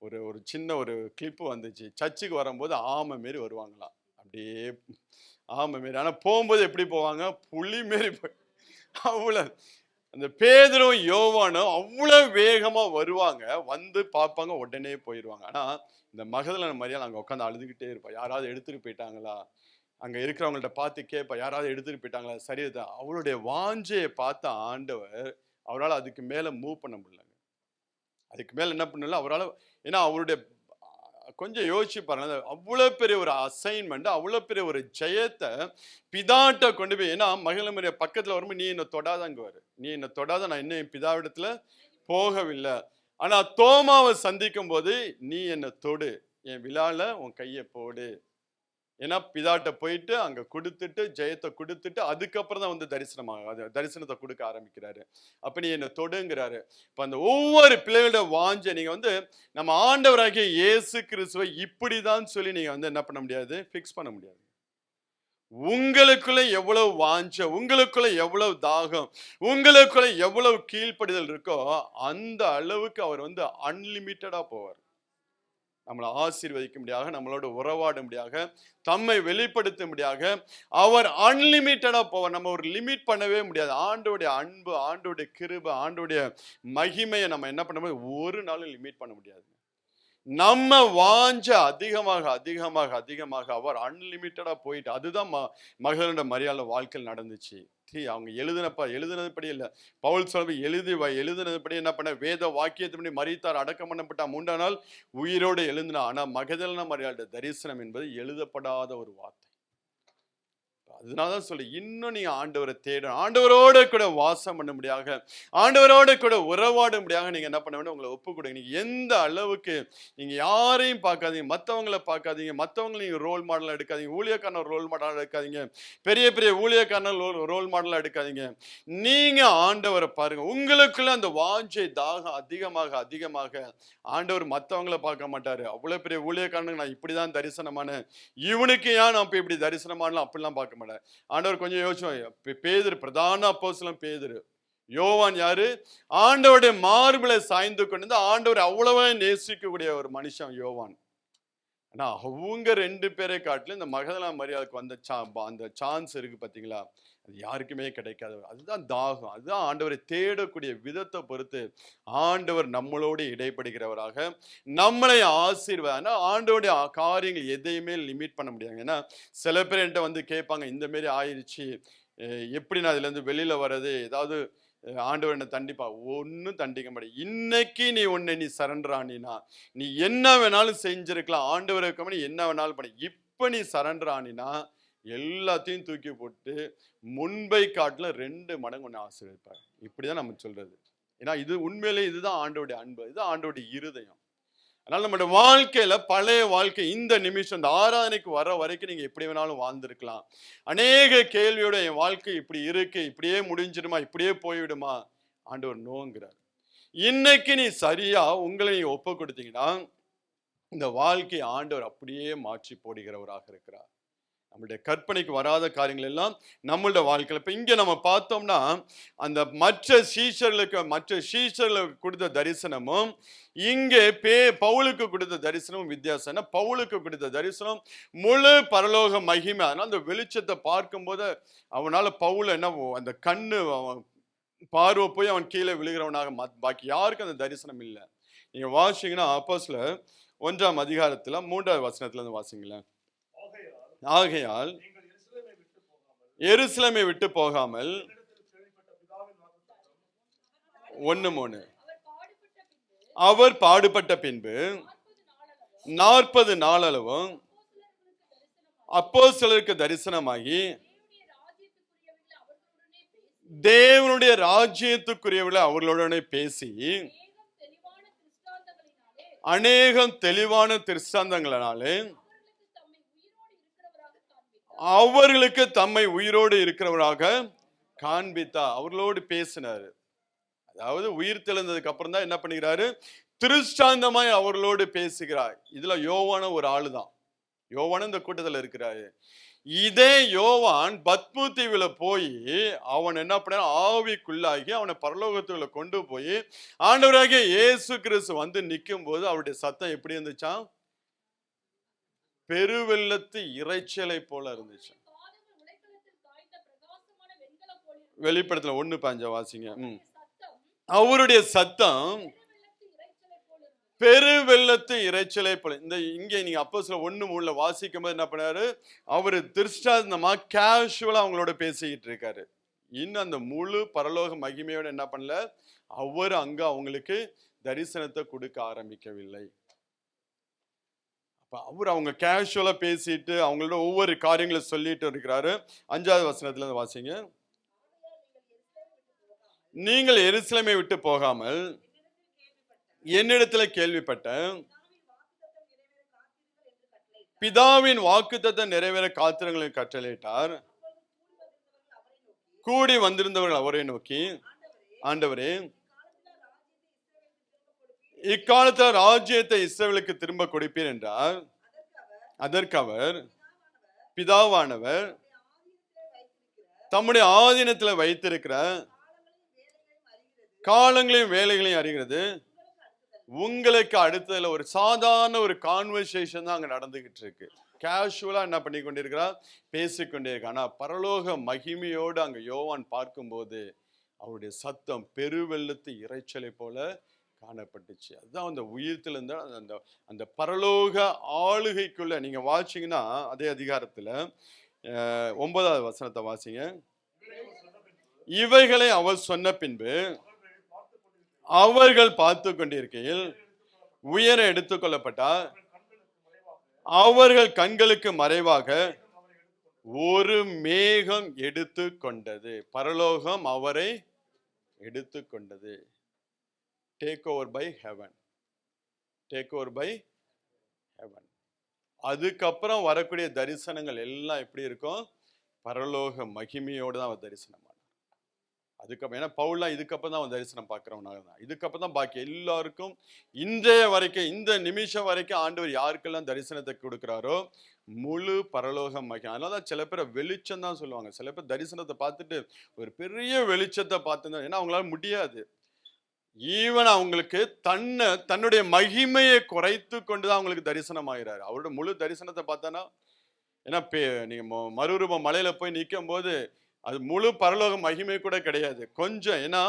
ஒரு ஒரு சின்ன ஒரு கிளிப்பு வந்துச்சு, சர்ச்சுக்கு வரும்போது ஆமை மாரி வருவாங்களாம், அப்படியே ஆமை மாரி. ஆனா போகும்போது எப்படி போவாங்க, புலி மாரி அவ்வளவு. அந்த பேதுரும் யோவானும் அவ்வளவு வேகமா வருவாங்க, வந்து பார்ப்பாங்க, உடனே போயிடுவாங்க. ஆனா இந்த மகதலேன மரியாள் அங்க உட்காந்து அழுதுகிட்டே இருப்பா, யாராவது எடுத்துட்டு போயிட்டாங்களா, அங்க இருக்கிறவங்கள்ட்ட பார்த்து கேட்பா, யாராவது எடுத்துட்டு போயிட்டாங்களா. சரிதான், அவளுடைய வாஞ்சையை பார்த்த ஆண்டவர் அவரால் அதுக்கு மேல மூவ் பண்ண முடியல. அதுக்கு மேல என்ன பண்ணல அவரால், ஏன்னா அவருடைய கொஞ்சம் யோசிச்சு பாருங்க, அவ்வளவு பெரிய ஒரு அசைன்மெண்ட், அவ்வளவு பெரிய ஒரு ஜெயத்தை பிதாட்ட கொண்டு போய், ஏன்னா மகிழமரிய பக்கத்துல வரும்போது நீ என்ன தொடாதங்குவாரு, நீ என்ன தொடாத, நான் இன்னும் என் பிதாவிடத்துல போகவில்லை. ஆனா தோமாவை சந்திக்கும் போது நீ என்ன தொடு, என் விழால உன் கையை போடு, ஏன்னா பிதாட்ட போயிட்டு அங்க கொடுத்துட்டு ஜெயத்தை கொடுத்துட்டு அதுக்கப்புறம் தான் வந்து தரிசனத்தை கொடுக்க ஆரம்பிக்கிறாரு. அப்ப நீ என்ன தொடுங்கிறாரு. இப்ப அந்த ஒவ்வொரு பிள்ளைகளோட வாஞ்சை, நீங்க வந்து நம்ம ஆண்டவராகிய இயேசு கிறிஸ்துவை இப்படிதான் சொல்லி நீங்க வந்து என்ன பண்ண முடியாது, பிக்ஸ் பண்ண முடியாது. உங்களுக்குள்ள எவ்வளவு வாஞ்சை, உங்களுக்குள்ள எவ்வளவு தாகம், உங்களுக்குள்ள எவ்வளவு கீழ்ப்படிதல் இருக்கோ அந்த அளவுக்கு அவர் வந்து அன்லிமிட்டடா போவார். நம்மளை ஆசீர்வதிக்க முடியாக, நம்மளோட உறவாட முடியாக, தம்மை வெளிப்படுத்த முடியாக அவர் அன்லிமிட்டடா போவார். நம்ம ஒரு லிமிட் பண்ணவே முடியாது. ஆண்டோடைய அன்பு, ஆண்டோடைய கிருபை, ஆண்டோடைய மகிமையை நம்ம என்ன பண்ண முடியாது, ஒரு நாளும் லிமிட் பண்ண முடியாது. நம்ம வாஞ்ச அதிகமாக அதிகமாக அதிகமாக அவர் அன்லிமிட்டடா போயிட்டு, அதுதான் மகதலேன மரியாள் வாழ்க்கையில் நடந்துச்சு. அவங்க எழுதினதுபடி இல்லை, பவுல் சொல்ல எழுதினதுபடி என்ன பண்ண, வேத வாக்கியத்தின்படி மரித்தார், அடக்கம் பண்ணப்பட்ட 3ஆம் நாள் உயிரோடு எழுந்தினா. ஆனா மகதலேன மரியாளுடைய தரிசனம் என்பது எழுதப்படாத ஒரு வார்த்தை. அதனாலதான் சொல்லி இன்னும் நீங்க ஆண்டவரை தேடணும். ஆண்டவரோட கூட வாசம் பண்ண முடியாக, ஆண்டவரோட கூட உறவாட முடியாக நீங்க என்ன பண்ண வேண்டும்? உங்களை ஒப்பு கொடுங்க. நீங்க எந்த அளவுக்கு நீங்க யாரையும் பார்க்காதீங்க, மற்றவங்களை பார்க்காதீங்க, மற்றவங்களை நீங்க ரோல் மாடலா எடுக்காதீங்க, ஊழியக்காரர் ரோல் மாடலா எடுக்காதீங்க, பெரிய பெரிய ஊழியக்காரர் ரோல் மாடலா எடுக்காதீங்க. நீங்க ஆண்டவரை பாருங்க. உங்களுக்குள்ள அந்த வாஞ்சை தாகம் அதிகமாக அதிகமாக ஆண்டவர் மற்றவங்களை பார்க்க மாட்டாரு. அவ்வளவு பெரிய ஊழியக்காரனுக்கு நான் இப்படிதான் தரிசனமான, இவனுக்கு ஏன் நான் இப்படி தரிசனமானலாம் அப்படிலாம் பார்க்க மாட்டேன். ஆண்டவர் கொஞ்சம் யோசிச்சோம். பேதுரு, பிரதான அப்போஸ்தலன் பேதுரு. யோவான் யாரு? ஆண்டவருடைய மார்பிலை சாய்ந்து கொண்டு ஆண்டவர் அவ்வளவா நேசிக்கக்கூடிய ஒரு மனுஷன் யோவான். ஆனா அவங்க 2 பேரை காட்டிலும் இந்த மகதலா மரியாதைக்கு வந்த அந்த சான்ஸ் இருக்கு பாத்தீங்களா, அது யாருக்குமே கிடைக்காது. அதுதான் தாகம். அதுதான் ஆண்டவரை தேடக்கூடிய விதத்தை பொறுத்து ஆண்டவர் நம்மளோடு இடைப்படுகிறவராக நம்மளை ஆசீர்வாதம். ஆண்டவருடைய காரியங்கள் எதையுமே லிமிட் பண்ண முடியாது. ஏன்னா சில பேர் என்கிட்ட வந்து கேட்பாங்க, இந்த மாரி ஆயிடுச்சு, எப்படி நான் இதுல இருந்து வெளியில வர்றது, ஏதாவது ஆண்டவர் என்ன தண்டிப்பா? ஒன்னும் தண்டிக்க மாட்டேன். இன்னைக்கு நீ சரண்டர் ஆனினா நீ என்ன வேணாலும் செஞ்சிருக்கலாம். ஆண்டவர் நீ என்ன வேணாலும் பண்ணி, இப்ப நீ சரண்டர் ஆனினா எல்லாத்தையும் தூக்கி போட்டு முன்பை காட்டுல 2 மடங்கு ஒன்னு ஆசீர்வதிப்பார். இப்படிதான் நம்ம சொல்றது. ஏன்னா இது உண்மையிலே இதுதான் ஆண்டவருடைய அன்பு, இதுதான் ஆண்டவருடைய இருதயம். அதனால நம்மளுடைய வாழ்க்கையில பழைய வாழ்க்கை இந்த நிமிஷம் இந்த ஆராதனைக்கு வர வரைக்கும் நீங்க எப்படி வேணாலும் வாழ்ந்திருக்கலாம். அநேக கேள்வியோட என் வாழ்க்கை இப்படி இருக்கு, இப்படியே முடிஞ்சிடுமா, இப்படியே போய்விடுமா? ஆண்டவர் நோங்கிறார். இன்னைக்கு நீ சரியா உங்களை நீங்க ஒப்பு கொடுத்தீங்கன்னா இந்த வாழ்க்கை ஆண்டவர் அப்படியே மாற்றி போடுகிறவராக இருக்கிறார். நம்மளுடைய கற்பனைக்கு வராத காரியங்கள் எல்லாம் நம்மளுடைய வாழ்க்கையில் இப்ப இங்க நம்ம பார்த்தோம்னா அந்த மற்ற சீஷர்களுக்கு கொடுத்த தரிசனமும் இங்கே பவுலுக்கு கொடுத்த தரிசனமும் வித்தியாசம். பவுலுக்கு கொடுத்த தரிசனம் முழு பரலோக மகிமை. அதனால அந்த வெளிச்சத்தை பார்க்கும்போது அவனால பவுல் என்ன அந்த கண்ணு பார்வை போய் அவன் கீழே விழுகிறவனாக, பாக்கி யாருக்கும் அந்த தரிசனம் இல்லை. நீங்க வாசிங்கன்னா அப்போஸ்தலர் 1ஆம் அதிகாரத்துல 3வது வசனத்துல இருந்து வாசிங்களேன். ஆகையால் எருசலேமை விட்டு போகாமல் 1:3 அவர் பாடுபட்ட பின்பு 40 நாளளவும் அப்போஸ்தலருக்கு தரிசனமாகி தேவனுடைய ராஜ்யத்துக்குரியவர்களை அவர்களுடனே பேசி அநேகம் தெளிவான திருஷ்டாந்தங்களினாலே அவர்களுக்கு தம்மை உயிரோடு இருக்கிறவராக காண்பித்தார். அவர்களோடு பேசினாரு. அதாவது உயிர் தெழுந்ததுக்கு அப்புறம் தான் என்ன பண்ணுகிறாரு? திருஷ்டாந்தமாய் அவர்களோடு பேசுகிறார். இதுல யோவான ஒரு ஆளுதான். யோவான் இந்த கூட்டத்தில் இருக்கிறாரு. இதே யோவான் பத்மு தீவுல போய் அவன் என்ன பண்ண ஆவிக்குள்ளாகி அவனை பரலோகத்துக்குள்ள கொண்டு போய் ஆண்டவராகிய இயேசு கிறிஸ்து வந்து நிற்கும் போது அவருடைய சத்தம் எப்படி இருந்துச்சான்? பெருவெள்ளத்து இறைச்சலை போல இருந்துச்சு. வெளிப்படத்துல 1:5 வாசிங்க. அவருடைய சத்தம் பெருவெள்ளத்து இறைச்சலை போல. இந்த இங்க நீங்க அப்போஸ்தலர் 1:3 வாசிக்கும் போது என்ன பண்ணாரு? அவரு திருஷ்டாந்தமா கேஷுவலா அவங்களோட பேசிக்கிட்டு இருக்காரு. இன்னும் அந்த முழு பரலோக மகிமையோட என்ன பண்ணல, அவர் அங்க அவங்களுக்கு தரிசனத்தை கொடுக்க ஆரம்பிக்கவில்லை. அவர் அவங்க கேஷுவலா பேசிட்டு அவங்களோட ஒவ்வொரு காரியங்களை சொல்லிட்டு இருக்கிறாரு. 5வது வசனத்துல இருந்து வாசிங்க. நீங்கள் எருசலேமை விட்டு போகாமல் என்னிடத்துல கேள்விப்பட்ட பிதாவின் வாக்குத்தத்தம் நிறைவேற காத்திரங்களை கட்டளையிட்டார். கூடி வந்திருந்தவர்கள் அவரை நோக்கி, ஆண்டவரே, இக்காலத்தில் ராஜ்யத்தை இஸ்ரவேலுக்கு திரும்ப கொடுப்பீர் என்றார். அதற்கு அவர், பிதாவானவர் தம்முடைய ஆதீனத்தில் வைத்திருக்கிற காலங்களையும் வேலைகளையும் அறிகிறது. உங்களுக்கு அடுத்ததுல ஒரு சாதாரண ஒரு கான்வர்சேஷன் தான் அங்க நடந்துகிட்டு இருக்கு. கேஷுவலா என்ன பண்ணி கொண்டிருக்கிறார்? பேசிக்கொண்டே இருக்க. ஆனா பரலோக மகிமையோடு அங்க யோவான் பார்க்கும்போது அவருடைய சத்தம் பெருவெள்ளத்து இறைச்சலை போல காணப்பட்டுச்சு. அதுதான் அந்த உயிர்த்துல இருந்த அந்த அந்த பரலோக ஆளுகைக்குள்ள நீங்க வாசிங்கன்னா அதே அதிகாரத்துல 9வது வசனத்தை வாசிங்க. இவைகளை அவர் சொன்ன பின்பு அவர்கள் பார்த்து கொண்டிருக்கையில் உயர எடுத்துக்கொள்ளப்பட்டார். அவர்கள் கண்களுக்கு மறைவாக ஒரு மேகம் எடுத்து கொண்டது. பரலோகம் அவரை எடுத்து கொண்டது. Take over by heaven. Take over by heaven. அதுக்கப்புறம் வரக்கூடிய தரிசனங்கள் எல்லாம் எப்படி இருக்கும்? பரலோக மகிமையோடு தான் அவர் தரிசனம். அதுக்கப்புறம் ஏன்னா பவுல்லாம் இதுக்கப்புறம் தான் அவன் தரிசனம் பார்க்குறவனாக தான். இதுக்கப்புறம் தான் பாக்கி எல்லாருக்கும் இன்றைய வரைக்கும், இந்த நிமிஷம் வரைக்கும் ஆண்டவர் யாருக்கெல்லாம் தரிசனத்தை கொடுக்குறாரோ முழு பரலோக மகிமை. அதனால தான் சில பேரை வெளிச்சம் தான் சொல்லுவாங்க. சில பேர் தரிசனத்தை பார்த்துட்டு ஒரு பெரிய வெளிச்சத்தை பார்த்து, ஏன்னா அவங்களால முடியாது. ஈவன் அவங்களுக்கு தன்னுடைய மகிமையை குறைத்து கொண்டு தான் அவங்களுக்கு தரிசனம் ஆகிறாரு. அவரோட முழு தரிசனத்தை பார்த்தானா, ஏன்னா நீங்க மறுரூபம் மலையில போய் நிற்கும் போது அது முழு பரலோக மகிமை கூட கிடையாது. கொஞ்சம், ஏன்னா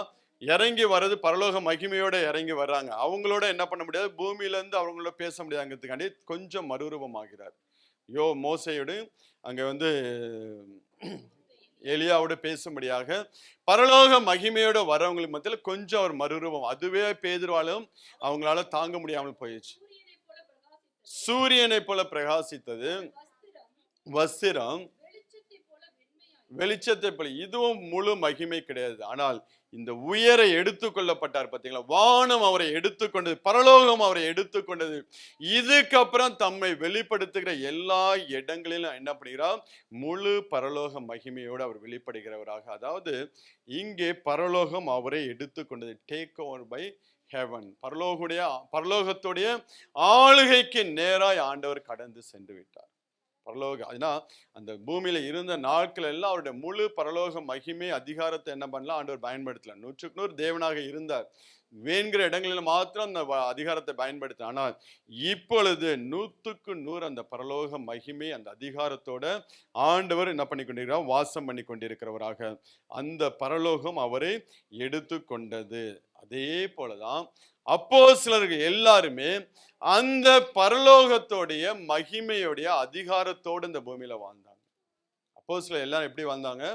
இறங்கி வர்றது பரலோக மகிமையோட இறங்கி வர்றாங்க. அவங்களோட என்ன பண்ண முடியாது, பூமியில இருந்து அவங்களோட பேச முடியாதுங்கிறதுக்காண்டி கொஞ்சம் மறுரூபம் ஆகிறார். மோசையோடு அங்க எலியாவோட பேசும்படியாக பரலோக மகிமையோட வரவங்களுக்கு மத்தியில் கொஞ்சம் அவர் மறுரூபம். அதுவே பேதுருவாலும் அவங்களால தாங்க முடியாமல் போயிடுச்சு. சூரியனை போல பிரகாசித்தது வஸ்திரம் வெளிச்சத்தை போல. இதுவும் முழு மகிமை கிடையாது. ஆனால் இந்த உயரை எடுத்துக்கொள்ளப்பட்டார் பார்த்தீங்களா, வானம் அவரை எடுத்துக்கொண்டது, பரலோகம் அவரை எடுத்துக்கொண்டது. இதுக்கப்புறம் தம்மை வெளிப்படுத்துகிற எல்லா இடங்களிலும் என்ன பண்ணுகிறார், முழு பரலோக மகிமையோடு அவர் வெளிப்படுகிறவராக. அதாவது இங்கே பரலோகம் அவரை எடுத்துக்கொண்டது. Take over by heaven. பரலோகத்துடைய ஆளுகைக்கு நேராய் ஆண்டவர் கடந்து சென்று விட்டார். பரலோக, ஏன்னா அந்த பூமியில இருந்த நாட்கள் எல்லாம் அவருடைய முழு பரலோக மகிமை அதிகாரத்தை என்ன பண்ணலாம், ஆண்டவர் பயன்படுத்தலாம். 100% தேவனாக இருந்தார். வேண்கிற இடங்களில் மாத்திரம் அந்த அதிகாரத்தை பயன்படுத்த. ஆனால் இப்பொழுது 100% அந்த பரலோக மகிமை அந்த அதிகாரத்தோட ஆண்டவர் என்ன பண்ணி கொண்டிருக்கிறார், வாசம் பண்ணி கொண்டிருக்கிறவராக. அந்த பரலோகம் அவரை எடுத்து கொண்டது. அதே போலதான் அப்போஸ்தலர்கள் எல்லாருமே அந்த பரலோகத்தோடைய மகிமையோடைய அதிகாரத்தோடு இந்த பூமியில வாழ்ந்தாங்க. அப்போஸ்தலர்கள் எல்லாரும் எப்படி வாழ்ந்தாங்க,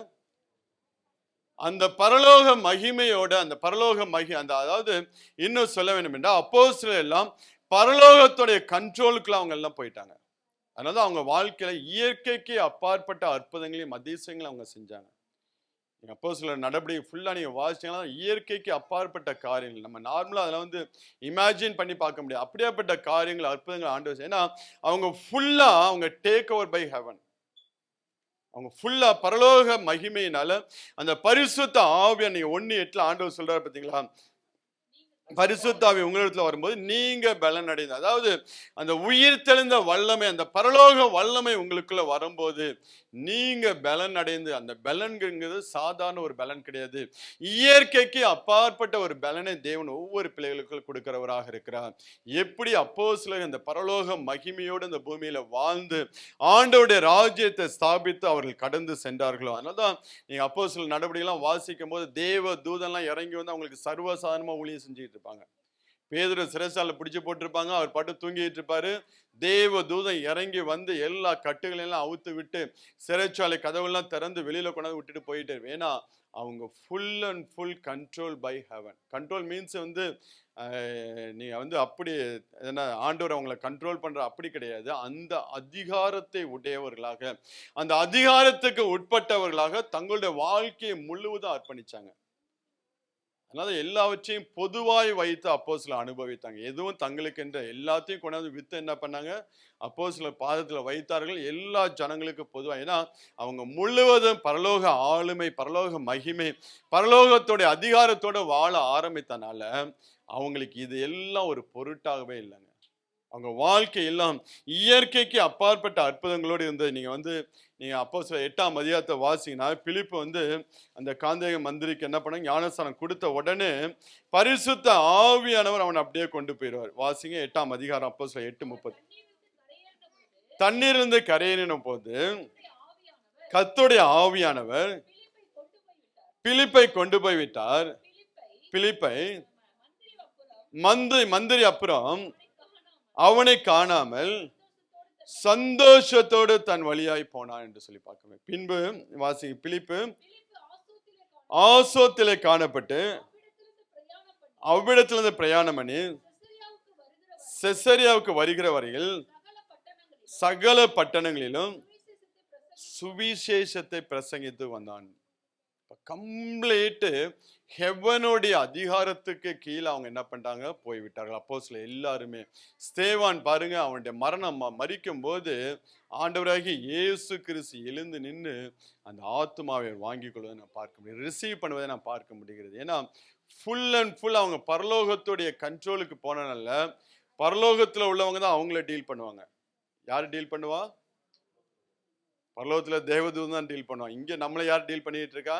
அந்த பரலோக மகிமையோட, அந்த பரலோக அந்த அதாவது இன்னும் சொல்ல வேண்டும் என்றால் அப்போஸ்தலர்கள் எல்லாம் பரலோகத்தோடைய கண்ட்ரோலுக்குள்ள அவங்க எல்லாம் போயிட்டாங்க. அதனால அவங்க வாழ்க்கையில இயற்கைக்கு அப்பாற்பட்ட அற்புதங்களையும் அதிசயங்களையும் அவங்க செஞ்சாங்க. அப்போஸ்தலர் நடபடிக்கை ஃபுல்லா நீங்க வாசிச்சீங்கன்னா இயற்கைக்கு அப்பாற்பட்ட காரியங்கள், நம்ம நார்மலா அதெல்லாம் இமேஜின் பண்ணி பார்க்க முடியாது. அப்படியாப்பட்ட காரியங்கள், அற்புதங்கள் ஆண்டவர். ஏன்னா அவங்க ஃபுல்லா அவங்க டேக் ஓவர் பை ஹெவன். அவங்க ஃபுல்லா பரலோக மகிமையினால அந்த பரிசுத்த ஆவியை, நீங்க 1:8 ஆண்டவர் சொல்றாரு பார்த்தீங்களா, பரிசுத்த ஆவி உங்களிடத்துல வரும்போது நீங்க பலன் அடைந்து, அதாவது அந்த உயிர் தெளிந்த வல்லமை, அந்த பரலோக வல்லமை உங்களுக்குள்ள வரும்போது நீங்க பலன் அடைந்து, அந்த பலன்கிறது சாதாரண ஒரு பலன் கிடையாது, இயற்கைக்கு அப்பாற்பட்ட ஒரு பலனை தேவன் ஒவ்வொரு பிள்ளைகளுக்கும் கொடுக்கிறவராக இருக்கிறார். எப்படி அப்போஸ்தலர்கள் அந்த பரலோக மகிமையோடு இந்த பூமியில வாழ்ந்து ஆண்டவருடைய ராஜ்யத்தை ஸ்தாபித்து அவர்கள் கடந்து சென்றார்களோ, அதனால்தான் நீங்க அப்போஸ்தலர் நடபடியெல்லாம் வாசிக்கும் போது தேவ தூதன்லாம் இறங்கி வந்து அவங்களுக்கு சர்வசாதாரணமா ஊழியம் செஞ்சுட்டு இருப்பாங்க. பேதுரு சிறைச்சாலை பிடிச்சு போட்டிருப்பாங்க, அவர் பாட்டு தூங்கிட்டு இருப்பாரு. தேவ தூதன் இறங்கி வந்து எல்லா கட்டுகளெல்லாம் அவுத்து விட்டு சிறைச்சாலை கதவுலாம் திறந்து வெளியில கொண்டாந்து விட்டுட்டு போயிட்டு. ஏன்னா அவங்க full and full control by heaven. Control means நீங்க அப்படி என்ன ஆண்டவர் அவங்களை கண்ட்ரோல் பண்ற அப்படி கிடையாது. அந்த அதிகாரத்தை உடையவர்களாக, அந்த அதிகாரத்துக்கு உட்பட்டவர்களாக தங்களுடைய வாழ்க்கையை முழுவதும் அர்ப்பணிச்சாங்க. அதனால எல்லாவற்றையும் பொதுவாய் வைத்து அப்போஸ்தலர் அனுபவித்தாங்க. எதுவும் தங்களுக்கு என்ற எல்லாத்தையும் கொண்டாந்து வித்து என்ன பண்ணாங்க, அப்போஸ்தலர் பாதத்துல வைத்தார்கள், எல்லா ஜனங்களுக்கு பொதுவாக. ஏன்னா அவங்க முழுவதும் பரலோக ஆளுமை, பரலோக மகிமை, பரலோகத்தோட அதிகாரத்தோட வாழ ஆரம்பித்தனால அவங்களுக்கு இது எல்லாம் ஒரு பொருட்டாகவே இல்லைங்க. அவங்க வாழ்க்கை எல்லாம் இயற்கைக்கு அப்பாற்பட்ட அற்புதங்களோடு இருந்தது. நீங்க அப்போஸ்தலர் 8ஆம் அதிகாரத்தை வாசிங்கன்னா, பிலிப்பு அந்த காந்தேய மந்திரிக்கு என்ன பண்ண, ஞானஸ்நானம் கொடுத்த உடனே பரிசுத்த ஆவியானவர் அவனை அப்படியே கொண்டு போயிடுவார். வாசிங்க 8ஆம் அதிகாரம் அப்போஸ்தலர் 8:30. தண்ணீரிலிருந்து கரையேறின போது கர்த்தருடைய ஆவியானவர் பிலிப்பை கொண்டு போய் விட்டார். பிலிப்பை மந்திரி அப்புறம் அவனை காணாமல் சந்தோஷத்தோடு தன் வழியாய் போனான் என்று சொல்லி பார்க்கவே. பின்பு வாசி, பிலிப்பு ஆசோத்திலே காணப்பட்டு அவ்விடத்திலிருந்து பிரயாணம் பண்ணி செசரியாவுக்கு வருகிற வரையில் சகல பட்டணங்களிலும் சுவிசேஷத்தை பிரசங்கித்து வந்தான். கம்ப்ளீட் ஹெவனுடைய அதிகாரத்துக்கு கீழே அவங்க என்ன பண்ணிட்டாங்க, போய்விட்டார்கள். அப்போஸ்தலர் எல்லாருமே. ஸ்தேவான் பாருங்க, அவனுடைய மரணம் மரிக்கும் போது ஆண்டவராகிய இயேசு கிறிஸ்து எழுந்து நின்று அந்த ஆத்துமாவை வாங்கிக் கொள்வதை நான் பார்க்க முடியும், ரிசீவ் பண்ணுவதை நான் பார்க்க முடிகிறது. ஏன்னா ஃபுல் அண்ட் ஃபுல் அவங்க பரலோகத்துடைய கண்ட்ரோலுக்கு போனனால பரலோகத்துல உள்ளவங்க தான் அவங்கள டீல் பண்ணுவாங்க. யாரு டீல் பண்ணுவா? பரலோகத்துல தேவதூதன் தான் டீல் பண்ணுவான். இங்க நம்மளை யார் டீல் பண்ணிட்டு இருக்கா?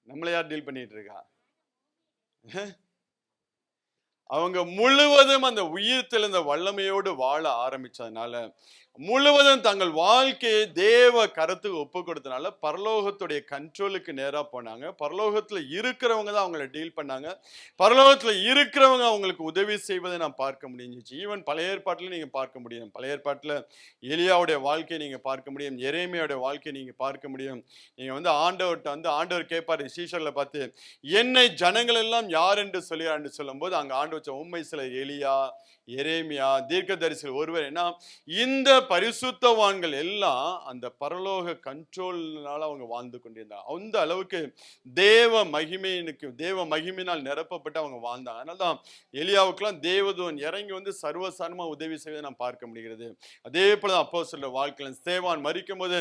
நம்மளை யார் டீல் பண்ணிட்டு இருக்கா? அவங்க முழுவதும் அந்த உயிர் தெளிந்த வல்லமையோடு வாழ ஆரம்பிச்சதுனால, முழுவதும் தங்கள் வாழ்க்கையை தேவ கருத்துக்கு ஒப்பு கொடுத்தனால பரலோகத்துடைய கண்ட்ரோலுக்கு நேரா போனாங்க. பரலோகத்துல இருக்கிறவங்க தான் அவங்களை டீல் பண்ணாங்க. பரலோகத்துல இருக்கிறவங்க அவங்களுக்கு உதவி செய்வதை நான் பார்க்க முடிஞ்சிச்சு. ஈவன் பழைய ஏற்பாட்டில் நீங்க பார்க்க முடியும். பழைய ஏற்பாட்டில் எலியாவுடைய வாழ்க்கையை நீங்க பார்க்க முடியும், எரேமியாவுடைய வாழ்க்கையை நீங்க பார்க்க முடியும். நீங்க ஆண்டவர்கிட்ட ஆண்டவர் கேட்பாரு சீஷர்ல பார்த்து, என்னை ஜனங்கள் எல்லாம் யார் என்று சொல்லுகிறான்னு சொல்லும் போது அங்க ஆண்டு வச்ச உண்மை சில எலியா, எரேமியா, தீர்க்கதரிசிகள் ஒருவர். ஏன்னா இந்த பரிசுத்தவான்கள் எல்லாம் அந்த பரலோக கண்ட்ரோல்னால அவங்க வாழ்ந்து கொண்டிருந்தாங்க. அந்த அளவுக்கு தேவ மகிமையினால் நிரப்பப்பட்டு அவங்க வாழ்ந்தாங்க. அதனால்தான் எலியாவுக்கெல்லாம் தேவதூதன் இறங்கி சர்வசாரமா உதவி செய்வதை நாம் பார்க்க முடிகிறது. அதே போல அப்போஸ்தலர் வாழ்க்கையில் ஸ்தேவான் மரிக்கும் போது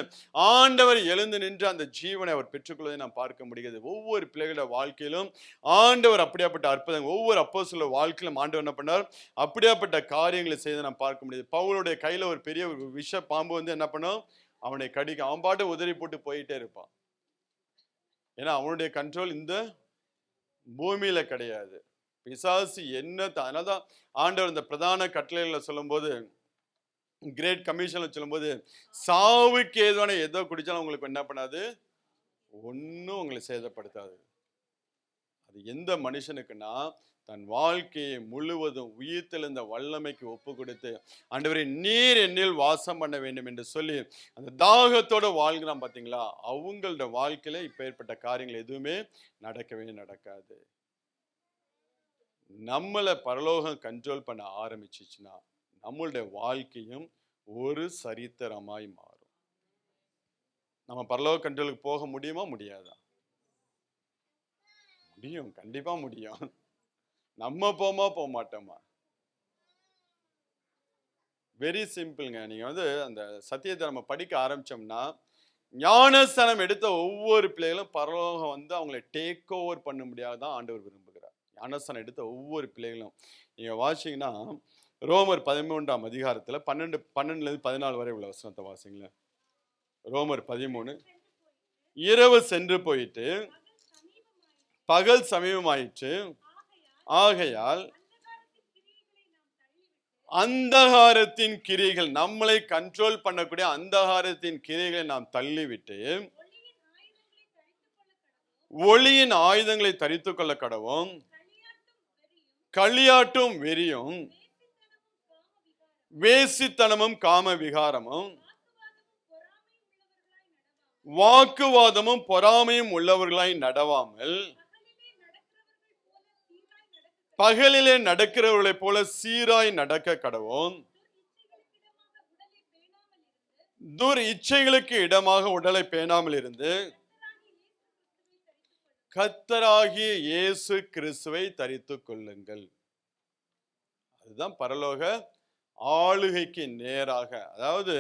ஆண்டவர் எழுந்து நின்று அந்த ஜீவனை அவர் பெற்றுக்கொள்வதை நாம் பார்க்க முடிகிறது. ஒவ்வொரு பிள்ளைகளோட வாழ்க்கையிலும் ஆண்டவர் அப்படியாப்பட்ட அற்புதங்கள், ஒவ்வொரு அப்போஸ்தலர் வாழ்க்கையிலும் ஆண்டவர் என்ன பண்ணார், அப்படியாப்பட்ட காரியங்களை செய்து நாம் பார்க்க முடியுது. பவுலுடைய கையில ஒரு பெரிய விஷ பாம்பு என்ன பண்ணும், அவனை கடிக்க, அவன் பாட்டு உதறி போட்டு போயிட்டே இருப்பான். ஏன்னா அவனுடைய கண்ட்ரோல் இந்த பூமியில கிடையாது. பிசாசு அதனாலதான் ஆண்டவர் இந்த பிரதான கட்டளைகளை சொல்லும் போது, கிரேட் கமிஷன்ல சொல்லும் போது, சாவுக்கு ஏதுவான எதோ குடிச்சாலும் உங்களுக்கு என்ன பண்ணாது, ஒன்னும் உங்களை சேதப்படுத்தாது. அது எந்த மனுஷனுக்குன்னா தன் வாழ்க்கையை முழுவதும் உயிர் தெளிந்த வல்லமைக்கு ஒப்பு கொடுத்து, ஆண்டவரே நீர் என்னில் வாசம் பண்ண வேண்டும் என்று சொல்லி அந்த தாகத்தோட வாழ்கிறான் பாத்தீங்களா, அவங்களோட வாழ்க்கையில இப்ப ஏற்பட்ட காரியங்கள் எதுவுமே நடக்கவே நடக்காது. நம்மளை பரலோகம் கண்ட்ரோல் பண்ண ஆரம்பிச்சிச்சுன்னா நம்மளுடைய வாழ்க்கையும் ஒரு சரித்திரமாய் மாறும். நம்ம பரலோக கண்ட்ரோலுக்கு போக முடியுமா? முடியாதா? முடியும், கண்டிப்பா முடியும். நம்ம போக மாட்டோமா? வெரி சிம்பிள்ங்க. நீங்க அந்த சத்தியத்தை நம்ம படிக்க ஆரம்பிச்சோம்னா, ஞானஸ்தானம் எடுத்த ஒவ்வொரு பிள்ளைகளும் பரலோகம் அவங்களை டேக் ஓவர் பண்ண முடியாதான் ஆண்டவர் விரும்புகிறார். ஞானஸ்தானம் எடுத்த ஒவ்வொரு பிள்ளைகளும் நீங்க வாசிங்கன்னா ரோமர் 13ஆம் அதிகாரத்துல 12-14 வரை உள்ள வசனத்தை வாசிங்களேன். ரோமர் 13, இரவு சென்று போயிட்டு பகல் சமீபமாயிற்று, ஆகையால் அந்தகாரத்தின் கிரியைகள், நம்மளை கண்ட்ரோல் பண்ணக்கூடிய அந்தகாரத்தின் கிரியைகளை நாம் தள்ளிவிட்டு ஒளியின் ஆயுதங்களை தரித்துக் கொள்ள கடவோம். களியாட்டும் வெறியும் வேசித்தனமும் காம விகாரமும் வாக்குவாதமும் பொறாமையும் உள்ளவர்களாய் நடவாமல் பகலிலே நடக்கிறவர்களைப் போல சீராய் நடக்க கடவோம். துர் இச்சைகளுக்கு இடமாக உடலை பேணாமல் இருந்து கர்த்தராகிய இயேசு கிறிஸ்துவை தரித்துக் கொள்ளுங்கள். அதுதான் பரலோக ஆளுகைக்கு நேராக, அதாவது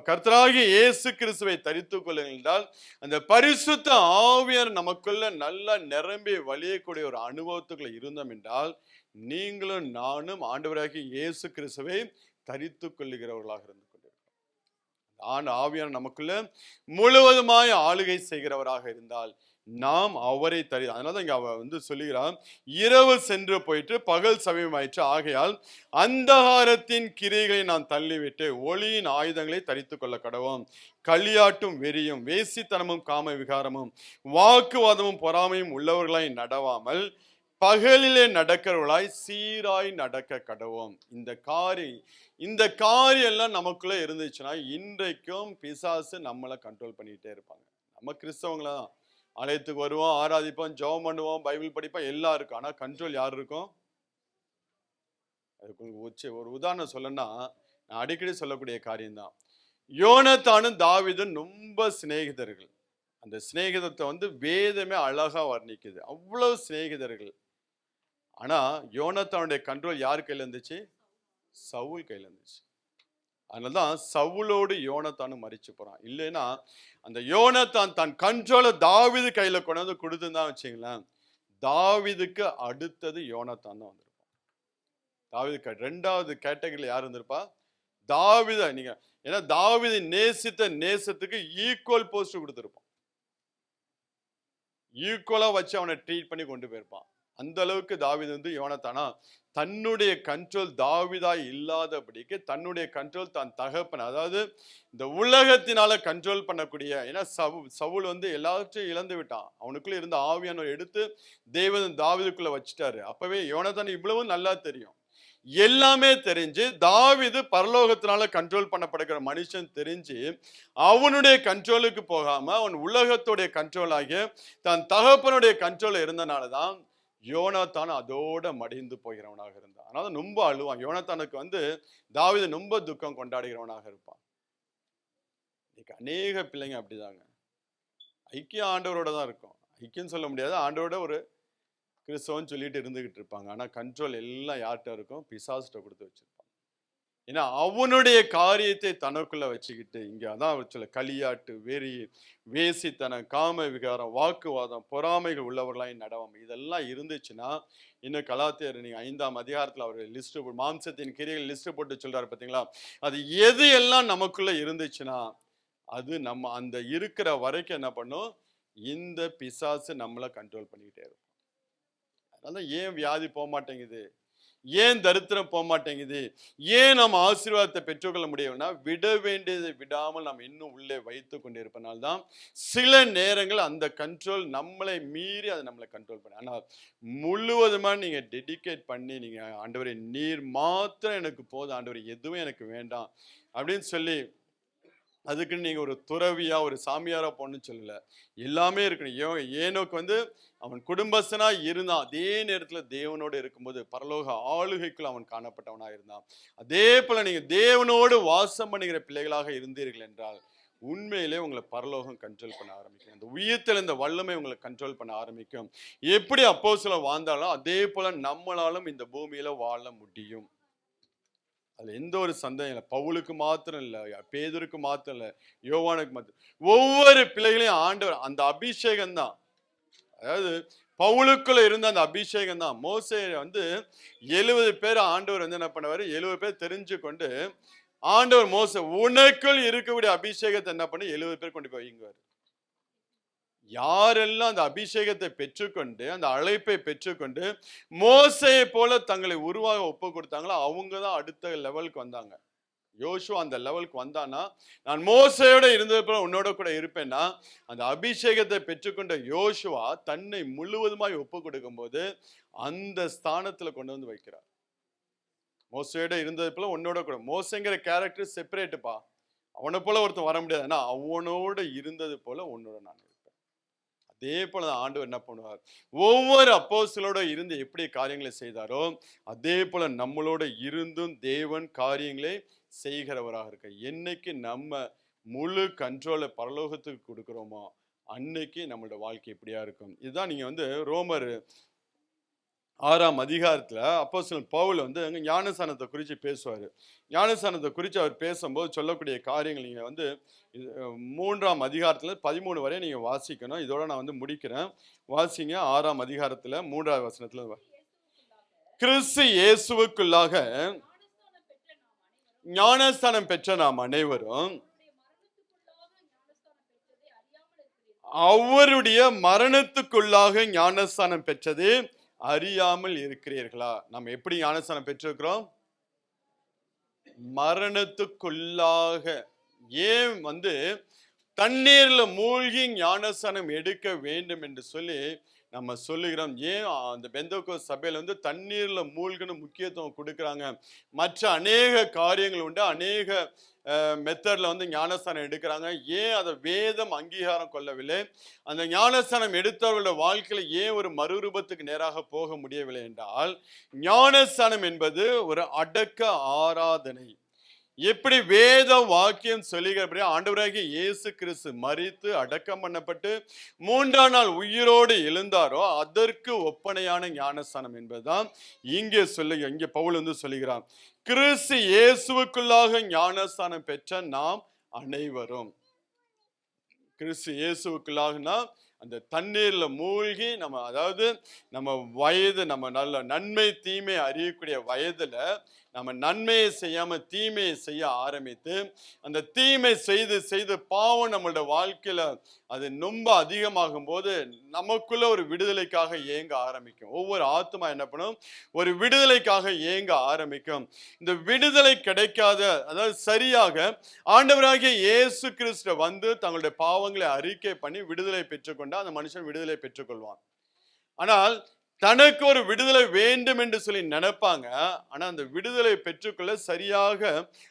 கர்த்தராகிய இயேசு கிறிஸ்துவை தரித்துக் கொள்ளுங்கள் என்றால் அந்த பரிசுத்த ஆவியார் நமக்குள்ள நல்லா நிரம்பி வழியக்கூடிய ஒரு அனுபவத்துக்குள்ள இருந்தோம் என்றால் நீங்களும் நானும் ஆண்டவராகிய இயேசு கிறிஸ்துவை தரித்துக் கொள்ளுகிறவர்களாக இருந்து கொண்டிருக்கிறோம். ஆவியார் நமக்குள்ள முழுவதுமாய் ஆளுகை செய்கிறவராக இருந்தால் நாம் அவரை அதனாலதான் இங்க அவ சொல்லுகிறான், இரவு சென்று போயிட்டு பகல் சமயமாயிற்று, ஆகையால் அந்தகாரத்தின் கிரியைகளை நாம் தள்ளிவிட்டு ஒளியின் ஆயுதங்களை தரித்துக் கொள்ள கடவோம். களியாட்டும் வெறியும் வேசித்தனமும் காம விகாரமும் வாக்குவாதமும் பொறாமையும் உள்ளவர்களாய் நடவாமல் பகலிலே நடக்கிறவர்களாய் சீராய் நடக்க கடவோம். இந்த காரியம் எல்லாம் நமக்குள்ள இருந்துச்சுன்னா இன்றைக்கும் பிசாசு நம்மளை கண்ட்ரோல் பண்ணிட்டே இருப்பாங்க. நம்ம கிறிஸ்தவங்கள தான் ஆலயத்துக்கு வருவோம், ஆராதிப்போம், ஜெபம் பண்ணுவோம், பைபிள் படிப்போம், எல்லாம் இருக்கும். ஆனா கண்ட்ரோல் யார் இருக்கும்? அதுக்கு ஒரு உதாரணம் சொல்லணும்னா நான் அடிக்கடி சொல்லக்கூடிய காரியம்தான். யோனத்தானும் தாவீதும் ரொம்ப சிநேகிதர்கள். அந்த சிநேகிதத்தை வேதமே அழகா வர்ணிக்குது. அவ்வளவு சிநேகிதர்கள். ஆனா யோனத்தானுடைய கண்ட்ரோல் யார் கையில இருந்துச்சு? சவுல் கையில இருந்துச்சு. அதனாலதான் சவுலோடு யோனத்தானும் மரிச்சு போறான். இல்லைன்னா அந்த யோனத்தான் தன் கண்ட்ரோல தாவீது கையில கொண்டு கொடுத்துதான் வச்சுங்களேன், தாவீதுக்கு அடுத்தது யோனத்தான் தான் வந்திருப்பான். தாவீதுக்கு ரெண்டாவது கேட்டகரியில் யார் இருந்திருப்பா? தாவீத நீங்க, ஏன்னா தாவீது நேசித்த நேசத்துக்கு ஈக்குவல் போஸ்ட் கொடுத்திருப்பான். ஈக்குவலா வச்சு அவனை ட்ரீட் பண்ணி கொண்டு போயிருப்பான். அந்த அளவுக்கு தாவீது யோனத்தானா தன்னுடைய கண்ட்ரோல் தாவீதா இல்லாதபடிக்கு தன்னுடைய கண்ட்ரோல் தான் தகப்பன், அதாவது இந்த உலகத்தினால கண்ட்ரோல் பண்ணக்கூடிய, ஏன்னா சவுல் எல்லாத்தையும் இழந்து விட்டான். அவனுக்குள்ள இருந்த ஆவியானவர் எடுத்து தேவன் தாவீதுக்குள்ள வச்சுட்டாரு. அப்பவே யோனத்தான் இவ்வளவும் நல்லா தெரியும். எல்லாமே தெரிஞ்சு தாவீது பரலோகத்தினால கண்ட்ரோல் பண்ணப்படுகிற மனுஷன் தெரிஞ்சு அவனுடைய கண்ட்ரோலுக்கு போகாம அவன் உலகத்துடைய கண்ட்ரோல் ஆகிய தன் தகப்பனுடைய கண்ட்ரோல் இருந்தனாலதான் யோனத்தான் அதோட மடிந்து போகிறவனாக இருந்தான். அதனால ரொம்ப அழுவான். யோனத்தானுக்கு தாவீது ரொம்ப துக்கம் கொண்டாடுகிறவனாக இருப்பான். இன்னைக்கு அநேக பிள்ளைங்க அப்படிதாங்க. ஐக்கியம் ஆண்டவரோட தான் இருக்கும். ஐக்கியம் சொல்ல முடியாது, ஆண்டவரோட ஒரு கிறிஸ்தவன் சொல்லிட்டு இருந்துகிட்டு இருப்பாங்க. ஆனா கண்ட்ரோல் எல்லாம் யார்கிட்ட இருக்கும்? பிசாசுட்ட கொடுத்து வச்சிருப்பாங்க. ஏன்னா அவனுடைய காரியத்தை தனக்குள்ள வச்சுக்கிட்டு, இங்க அதான் சொல்ல களியாட்டு, வெறி, வேசித்தனம், காம விகாரம், வாக்குவாதம், பொறாமைகள் உள்ளவர்களாய் நடவம், இதெல்லாம் இருந்துச்சுன்னா இன்னும் கலாத்தியர் நீங்க 5ஆம் அதிகாரத்துல அவர் லிஸ்ட், மாம்சத்தின் கிரியைகள் லிஸ்ட் போட்டு சொல்றாரு பாத்தீங்களா? அது எது எல்லாம் நமக்குள்ள இருந்துச்சுன்னா அது நம்ம அந்த இருக்கிற வரைக்கும் என்ன பண்ணும்? இந்த பிசாசு நம்மளை கண்ட்ரோல் பண்ணிக்கிட்டே இருக்கும். அதனால ஏன் வியாதி போக மாட்டேங்குது? ஏன் தரித்திரம் போக மாட்டேங்குது? ஏன் நம்ம ஆசீர்வாதத்தை பெற்றுக்கொள்ள முடியும்னா, விட வேண்டியதை விடாமல் நம்ம இன்னும் உள்ளே வைத்து கொண்டு இருப்பனால்தான் சில நேரங்கள் அந்த கண்ட்ரோல் நம்மளை மீறி அதை நம்மளை கண்ட்ரோல் பண்ண. ஆனால் முழுவதுமா நீங்க டெடிகேட் பண்ணி நீங்க ஆண்டவரே நீர் மாத்திரம் எனக்கு போதும், ஆண்டவரே எதுவும் எனக்கு வேண்டாம் அப்படின்னு சொல்லி, அதுக்கு நீங்க ஒரு துறவியா ஒரு சாமியாரா போன்னு சொல்லல, எல்லாமே இருக்கணும். ஏனோக்கு அவன் குடும்பஸ்தனா இருந்தான். அதே நேரத்துல தேவனோடு இருக்கும்போது பரலோக ஆளுகைக்குள் அவன் காணப்பட்டவனா இருந்தான். அதே போல நீங்க தேவனோடு வாசம் பண்ணுகிற பிள்ளைகளாக இருந்தீர்கள் என்றால் உண்மையிலே உங்களை பரலோகம் கண்ட்ரோல் பண்ண ஆரம்பிக்கும். இந்த உயிர்த்தெழுந்த இந்த வல்லமை உங்களை கண்ட்ரோல் பண்ண ஆரம்பிக்கும். எப்படி அப்போஸ்தலர் வாழ்ந்தாலும் அதே போல நம்மளாலும் இந்த பூமியில வாழ முடியும். அதுல எந்த ஒரு சந்தேகம் இல்லை. பவுலுக்கு மாத்திரம் இல்லை, பேதுருக்கு மாத்திரம் இல்லை, யோவானுக்கு மாத்திரம், ஒவ்வொரு பிள்ளைகளையும் ஆண்டவர் அந்த அபிஷேகம் தான். அதாவது பவுலுக்குள்ள இருந்த அந்த அபிஷேகம் தான். மோசே 70 பேர் ஆண்டவர் என்ன பண்ணுவாரு? 70 பேர் தெரிஞ்சு கொண்டு ஆண்டவர் மோசே உனக்குள் இருக்கக்கூடிய அபிஷேகத்தை என்ன பண்ணி 70 பேர் கொண்டு போய் வைங்குவார். யாரெல்லாம் அந்த அபிஷேகத்தை பெற்றுக்கொண்டு அந்த அழைப்பை பெற்றுக்கொண்டு மோசையை போல தங்களை உருவாக ஒப்பு கொடுத்தாங்களோ அவங்க தான் அடுத்த லெவலுக்கு வந்தாங்க. யோசுவா அந்த லெவலுக்கு வந்தானா, நான் மோசையோட இருந்தது போல உன்னோட கூட இருப்பேன்னா, அந்த அபிஷேகத்தை பெற்றுக்கொண்ட யோசுவா தன்னை முழுவதுமாய் ஒப்பு கொடுக்கும் போது அந்த ஸ்தானத்துல கொண்டு வைக்கிறார். மோசையோட இருந்தது போல உன்னோட கூட. மோசைங்கிற கேரக்டர் செப்பரேட்டுப்பா, அவனை போல ஒருத்தன் வர முடியாது. ஆனா அவனோட இருந்தது போல உன்னோட நான் இருப்பேன். அதே போலதான் ஆண்டவர் என்ன பண்ணுவார்? ஒவ்வொரு அப்போஸ்தலரோட இருந்து எப்படி காரியங்களை செய்தாரோ அதே போல நம்மளோட இருந்தும் தேவன் காரியங்களை செய்கிறவராக இருக்க. என்னைக்கு நம்ம முழு கண்ட்ரோலை பரலோகத்துக்கு கொடுக்கிறோமோ அன்னைக்கு நம்மளோட வாழ்க்கை எப்படியா இருக்கும். இதுதான் நீங்க ரோமர் 6ஆம் அதிகாரத்துல அப்போஸ்தலன் பவுல் அங்க ஞானஸ்நானத்தை குறித்து பேசுவார். ஞானஸ்நானத்தை குறித்து அவர் பேசும்போது சொல்லக்கூடிய காரியங்கள் நீங்க 3ஆம் அதிகாரத்துல 13 வரை நீங்க வாசிக்கணும். இதோட நான் முடிக்கிறேன். வாசிங்க 6ஆம் அதிகாரத்துல 3வது வசனத்துல, கிறிஸ்து இயேசுவுக்குள்ளாக ஞானஸ்நானம் பெற்ற நாம் அனைவரும் அவருடைய மரணத்துக்குள்ளாக ஞானஸ்நானம் பெற்றது அறியாமல் இருக்கிறீர்களா? நம்ம எப்படி ஞானஸ்நானம் பெற்றிருக்கிறோம்? மரணத்துக்குள்ளாக. ஏன் தண்ணீர்ல மூழ்கி ஞானஸ்நானம் எடுக்க வேண்டும் என்று சொல்லி நம்ம சொல்லுகிறோம். ஏன் அந்த பெந்தகோஸ்து சபையில தண்ணீர்ல மூழ்கணும் முக்கியத்துவம் கொடுக்குறாங்க? மற்ற அநேக காரியங்கள் உண்டு, அநேக மெத்தட்ல ஞானஸ்தானம் எடுக்கிறாங்க. ஏன் அதை வேதம் அங்கீகாரம் கொள்ளவில்லை? அந்த ஞானஸ்தானம் எடுத்தவர்களோட வாழ்க்கையில ஏன் ஒரு மறுரூபத்துக்கு நேராக போக முடியவில்லை என்றால், ஞானஸ்தானம் என்பது ஒரு அடக்க ஆராதனை. எப்படி வேத வாக்கியம் சொல்லுகிறபடி ஆண்டவராகிய இயேசு கிறிஸ்து மரித்து அடக்கம் பண்ணப்பட்டு 3ஆம் நாள் உயிரோடு எழுந்தாரோ அதற்கு ஒப்பனையான ஞானஸ்தானம் என்பதுதான் இங்கே பவுல் வந்து சொல்லுகிறான். கிறிஸ்து இயேசுவுக்குள்ளாக ஞானஸ்தானம் பெற்ற நாம் அனைவரும், கிறிஸ்து இயேசுவுக்குள்ளாகனா அந்த தண்ணீர்ல மூழ்கி நம்ம, அதாவது நம்ம வயது, நம்ம நல்ல நன்மை தீமை அறியக்கூடிய வயதுல நம்ம நன்மையை செய்யாம தீமையை செய்ய ஆரம்பித்து அந்த தீமை செய்து செய்து பாவம் நம்மளோட வாழ்க்கையில அது ரொம்ப அதிகமாகும் போது நமக்குள்ள ஒரு விடுதலைக்காக ஏங்க ஆரம்பிக்கும். ஒவ்வொரு ஆத்மா என்ன பண்ணும், ஒரு விடுதலைக்காக ஏங்க ஆரம்பிக்கும். இந்த விடுதலை கிடைக்காத, அதாவது சரியாக ஆண்டவராகிய இயேசு கிறிஸ்து வந்து தங்களுடைய பாவங்களை அறிக்கை பண்ணி விடுதலை பெற்றுக்கொண்டா அந்த மனுஷன் விடுதலை பெற்றுக்கொள்வான். ஆனால் தனக்கு ஒரு விடுதலை வேண்டும் என்று சொல்லி நினைப்பாங்க. ஆனா அந்த விடுதலை பெற்றுக்கொள்ள சரியாக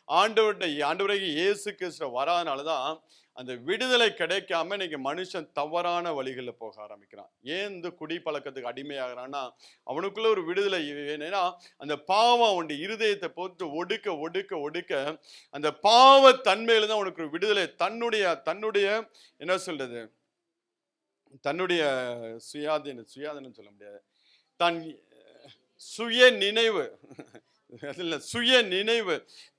ஆண்டவராகிய இயேசு கிறிஸ்து வராதனாலதான் அந்த விடுதலை கிடைக்காம இன்னைக்கு மனுஷன் தவறான வழிகளில் போக ஆரம்பிக்கிறான். ஏன் இந்த குடி பழக்கத்துக்கு அடிமையாகிறான்னா அவனுக்குள்ள ஒரு விடுதலை. ஏன்னா அந்த பாவம் அவனுடைய இருதயத்தை போட்டு ஒடுக்க ஒடுக்க ஒடுக்க அந்த பாவ தன்மையில தான் அவனுக்கு ஒரு விடுதலை. தன்னுடைய என்ன சொல்றது, தன்னுடைய சுயாதீனம் சொல்ல முடியாது, தன் சுய நினைவு,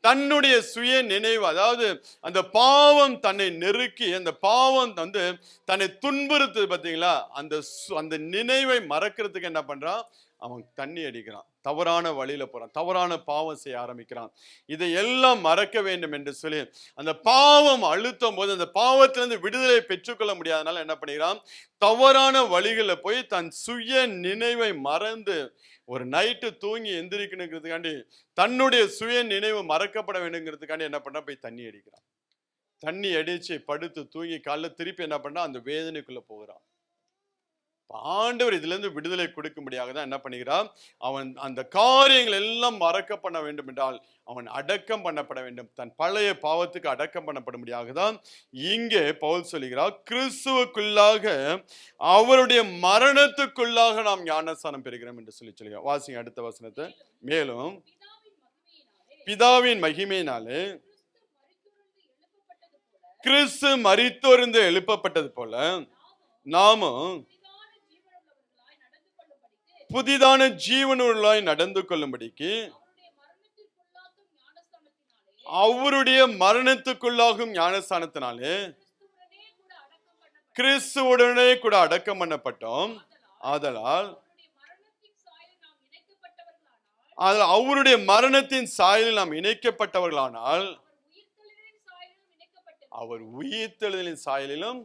தன்னுடைய சுய நினைவு, அதாவது அந்த பாவம் தன்னை நெருக்கி அந்த பாவம் வந்து தன்னை துன்புறுத்து பார்த்தீங்களா, அந்த நினைவை மறக்கிறதுக்கு என்ன பண்றான், அவன் தண்ணி அடிக்கிறான், தவறான வழியில போறான், தவறான பாவம் செய்ய ஆரம்பிக்கிறான். இதை எல்லாம் மறக்க வேண்டும் என்று சொல்லி அந்த பாவம் அழுத்தும் போது அந்த பாவத்திலிருந்து விடுதலை பெற்றுக்கொள்ள முடியாதனால என்ன பண்ணுகிறான், தவறான வழிகளில் போய் தன் சுய நினைவை மறந்து ஒரு நைட்டு தூங்கி எந்திரிக்கணுங்கிறதுக்காண்டி தன்னுடைய சுய நினைவு மறக்கப்பட வேண்டுங்கிறதுக்காண்டி என்ன பண்ணா போய் தண்ணி அடிக்கிறான். தண்ணி அடிச்சு படுத்து தூங்கி காலைல திருப்பி என்ன பண்ணா அந்த வேதனைக்குள்ள போகிறான். ஆண்டவர் இதுல இருந்து விடுதலை கொடுக்கும்படியாக தான் என்ன பண்ணுகிறான், அவன் அந்த காரியங்கள் எல்லாம் மறக்க பண்ண வேண்டும் என்றால் அவன் அடக்கம் பண்ணப்பட வேண்டும். தன் பழைய பாவத்துக்கு அடக்கம் பண்ணப்படும்படியாக தான் இங்கே பவுல் சொல்லுகிறார், கிறிஸ்துவுக்குள்ளாக அவருடைய மரணத்துக்குள்ளாக நாம் ஞானஸ்தானம் பெறுகிறோம் என்று சொல்லுகிறார். வாசிங்க அடுத்த வசனத்தை. மேலும் பிதாவின் மகிமையினாலே கிறிஸ்து மரித்தோர்ந்து எழுப்பப்பட்டது போல நாமும் புதிதான ஜீவனுள்ளாய் நடந்து கொள்ளும்படிக்கு அவருடைய மரணத்துக்குள்ளாகும் ஞானஸ்தானத்தினாலே கிறிஸ்துவுடனே கூட அடக்கம் பண்ணப்பட்டோம். ஆதலால் அவருடைய மரணத்தின் சாயலில் நாம் இணைக்கப்பட்டவர்களானால் அவர் உயிர்த்தெழுதலின் சாயலிலும்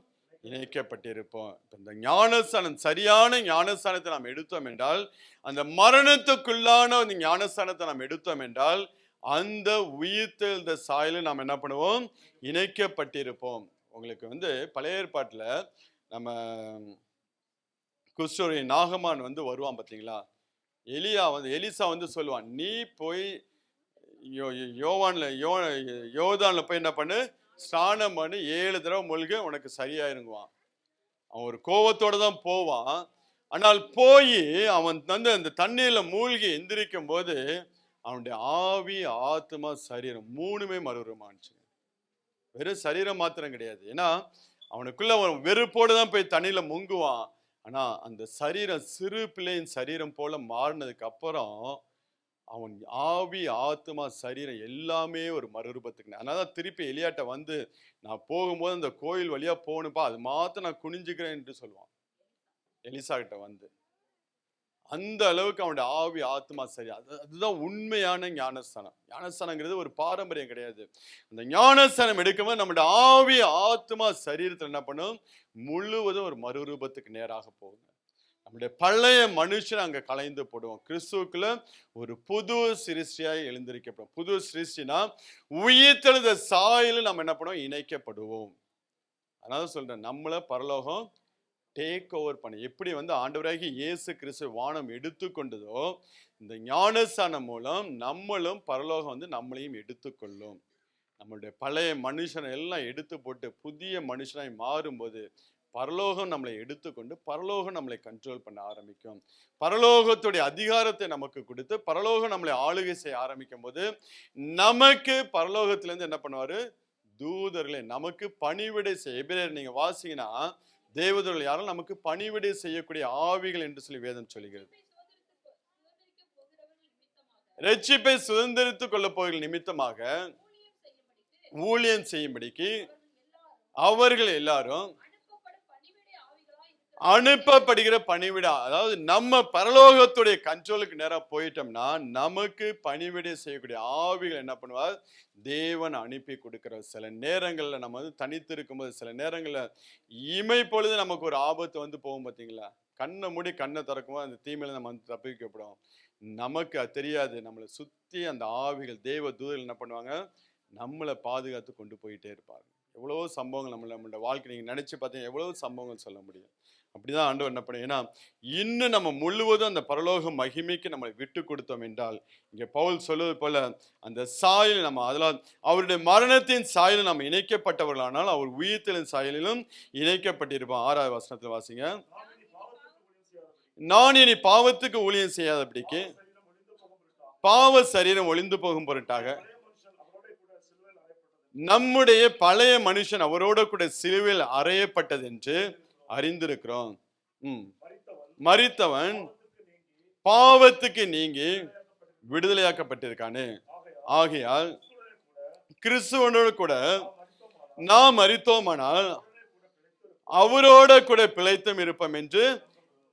இணைக்கப்பட்டிருப்போம். இந்த ஞானஸ்தானம், சரியான ஞானஸ்தானத்தை நாம் எடுத்தோம் என்றால், அந்த மரணத்துக்குள்ளான ஞானஸ்தானத்தை நாம் எடுத்தோம் என்றால் அந்த உயிர்த்தெழுந்த சாயலில் நாம் என்ன பண்ணுவோம், இணைக்கப்பட்டிருப்போம். உங்களுக்கு வந்து பழைய ஏற்பாட்டுல நம்ம குஷ்டரோகி நாகமான் வந்து வருவான் பார்த்தீங்களா, எலிசா வந்து சொல்லுவான், நீ போய் யோர்தான்ல போய் என்ன பண்ணு, ஸ்நானம் பண்ணி 7 தடவை மூழ்கி உனக்கு சரியாயிருங்குவான். அவன் ஒரு கோபத்தோட தான் போவான். ஆனால் போய் அவன் வந்து அந்த தண்ணீர்ல மூழ்கி எந்திரிக்கும் போது அவனுடைய ஆவி, ஆத்மா, சரீரம் 3மே மறுரூபமாச்சு. வெறும் சரீரம் மாத்திரம் கிடையாது. ஏன்னா அவனுக்குள்ள அவன் வெறுப்போடு தான் போய் தண்ணியில முங்குவான். ஆனா அந்த சரீரம் சிறு பிள்ளையின் சரீரம் போல மாறினதுக்கு அப்புறம் அவன் ஆவி, ஆத்மா, சரீரம் எல்லாமே ஒரு மறுரூபத்துக்கு. அதனாலதான் திருப்பி எலியாட்ட வந்து, நான் போகும்போது அந்த கோயில் வழியா போகணுப்பா, அது மாத்திரம் நான் குனிஞ்சுக்கிறேன் என்று சொல்லுவான் எலிசா கிட்ட வந்து. அந்த அளவுக்கு அவனுடைய ஆவி, ஆத்மா, சரி, அதுதான் உண்மையான ஞானஸ்தானம். ஞானஸ்தானங்கிறது ஒரு பாரம்பரியம் கிடையாது. அந்த ஞானஸ்தானம் எடுக்கும்போது நம்மளுடைய ஆவி, ஆத்மா, சரீரத்தில் என்ன பண்ணும், முழுவதும் ஒரு மறுரூபத்துக்கு நேராக போகுது. நம்முடைய பழைய மனுஷன் அங்க கலைந்து போடுவோம். கிறிஸ்துவுக்குள்ள ஒரு புது சிருஷ்டியாய் எழுந்திருக்கப்படும். புது சிருஷ்டினா உயிர்த்தெழுந்த சாயலில் நம்ம என்ன பண்ணுவோம், இணைக்கப்படுவோம். அதனால சொல்றேன், நம்மள பரலோகம் டேக் ஓவர் பண்ணி, எப்படி வந்து ஆண்டவராகிய இயேசு கிறிஸ்து வானம் எடுத்துக்கொண்டதோ இந்த ஞானஸ்தானம் மூலம் நம்மளும் பரலோகம் வந்து நம்மளையும் எடுத்துக்கொள்ளும். நம்மளுடைய பழைய மனுஷனை எல்லாம் எடுத்து போட்டு புதிய மனுஷனாய் மாறும்போது பரலோகம் நம்மளை எடுத்துக்கொண்டு பரலோகம் நம்மளை கண்ட்ரோல் பண்ண ஆரம்பிக்கும். பரலோகத்துடைய அதிகாரத்தை நமக்கு கொடுத்து பரலோகம் நம்மளை ஆளுகை செய்ய ஆரம்பிக்கும் போது நமக்கு பரலோகத்திலிருந்து என்ன பண்ணுவாரு? தூதர்களை நமக்கு பணிவிடை செய்ய. எபிரேயர் நீங்க வாசிங்கன்னா தேவதூதர்கள் யாரும் நமக்கு பணிவிடை செய்யக்கூடிய ஆவிகள் என்று சொல்லி வேதம் சொல்லுகிறது. ரட்சிப்பை சுதந்திரித்துக் கொள்ள போகிற நிமித்தமாக ஊழியம் செய்யும்படிக்கு அவர்கள் எல்லாரும் அனுப்பப்படுகிற பணிவிடா. அதாவது நம்ம பரலோகத்துடைய கண்ட்ரோலுக்கு நேரா போயிட்டோம்னா நமக்கு பணிவிடை செய்யக்கூடிய ஆவிகள் என்ன பண்ணுவார்? தேவன் அனுப்பி கொடுக்கிற. சில நேரங்கள்ல நம்ம தனித்து இருக்கும்போது சில நேரங்கள்ல இமை பொழுது நமக்கு ஒரு ஆபத்து போகும் பார்த்தீங்களா? கண்ணை மூடி கண்ணை திறக்கும்போது அந்த தீமையில நம்ம தப்பிக்கப்படும். நமக்கு அது தெரியாது. நம்மளை சுத்தி அந்த ஆவிகள் தேவ தூதர்கள் என்ன பண்ணுவாங்க? நம்மளை பாதுகாத்து கொண்டு போயிட்டே இருப்பாங்க. எவ்வளவோ சம்பவங்கள் நம்மளோட வாழ்க்கை நீங்க நினைச்சு பார்த்தீங்கன்னா எவ்வளவு சம்பவங்கள் சொல்ல முடியும். அப்படிதான் ஆண்டவர் என்ன பண்ண, ஏன்னா இன்னும் நம்ம முழுவதும் அந்த பரலோக மகிமைக்கு நம்மளை விட்டு கொடுத்தோம் என்றால், இங்க பவுல் சொல்வது போல அந்த சாயல் நம்ம அதெல்லாம் அவருடைய மரணத்தின் சாயலில் நம்ம இணைக்கப்பட்டவர்களானால் அவர் உயிர்த்தலின் சாயலிலும் இணைக்கப்பட்டிருப்போம். 6வது வசனத்துல வாசிங்க. நான் இனி பாவத்துக்கு ஊழியம் செய்யாதபடிக்கு பாவ சரீரம் ஒளிந்து போகும் பொருட்டாக நம்முடைய பழைய மனுஷன் அவரோட கூட சிலுவையில் அறையப்பட்டது என்று அறிந்திருக்கிறோம். மரித்தவன் பாவத்துக்கு நீங்கி விடுதலையாக்கப்பட்டிருக்கானே. ஆகையால் கிறிஸ்துவனோடு கூட நாம் மரித்தோமானால் அவரோட கூட பிழைத்தும் இருப்போம் என்று,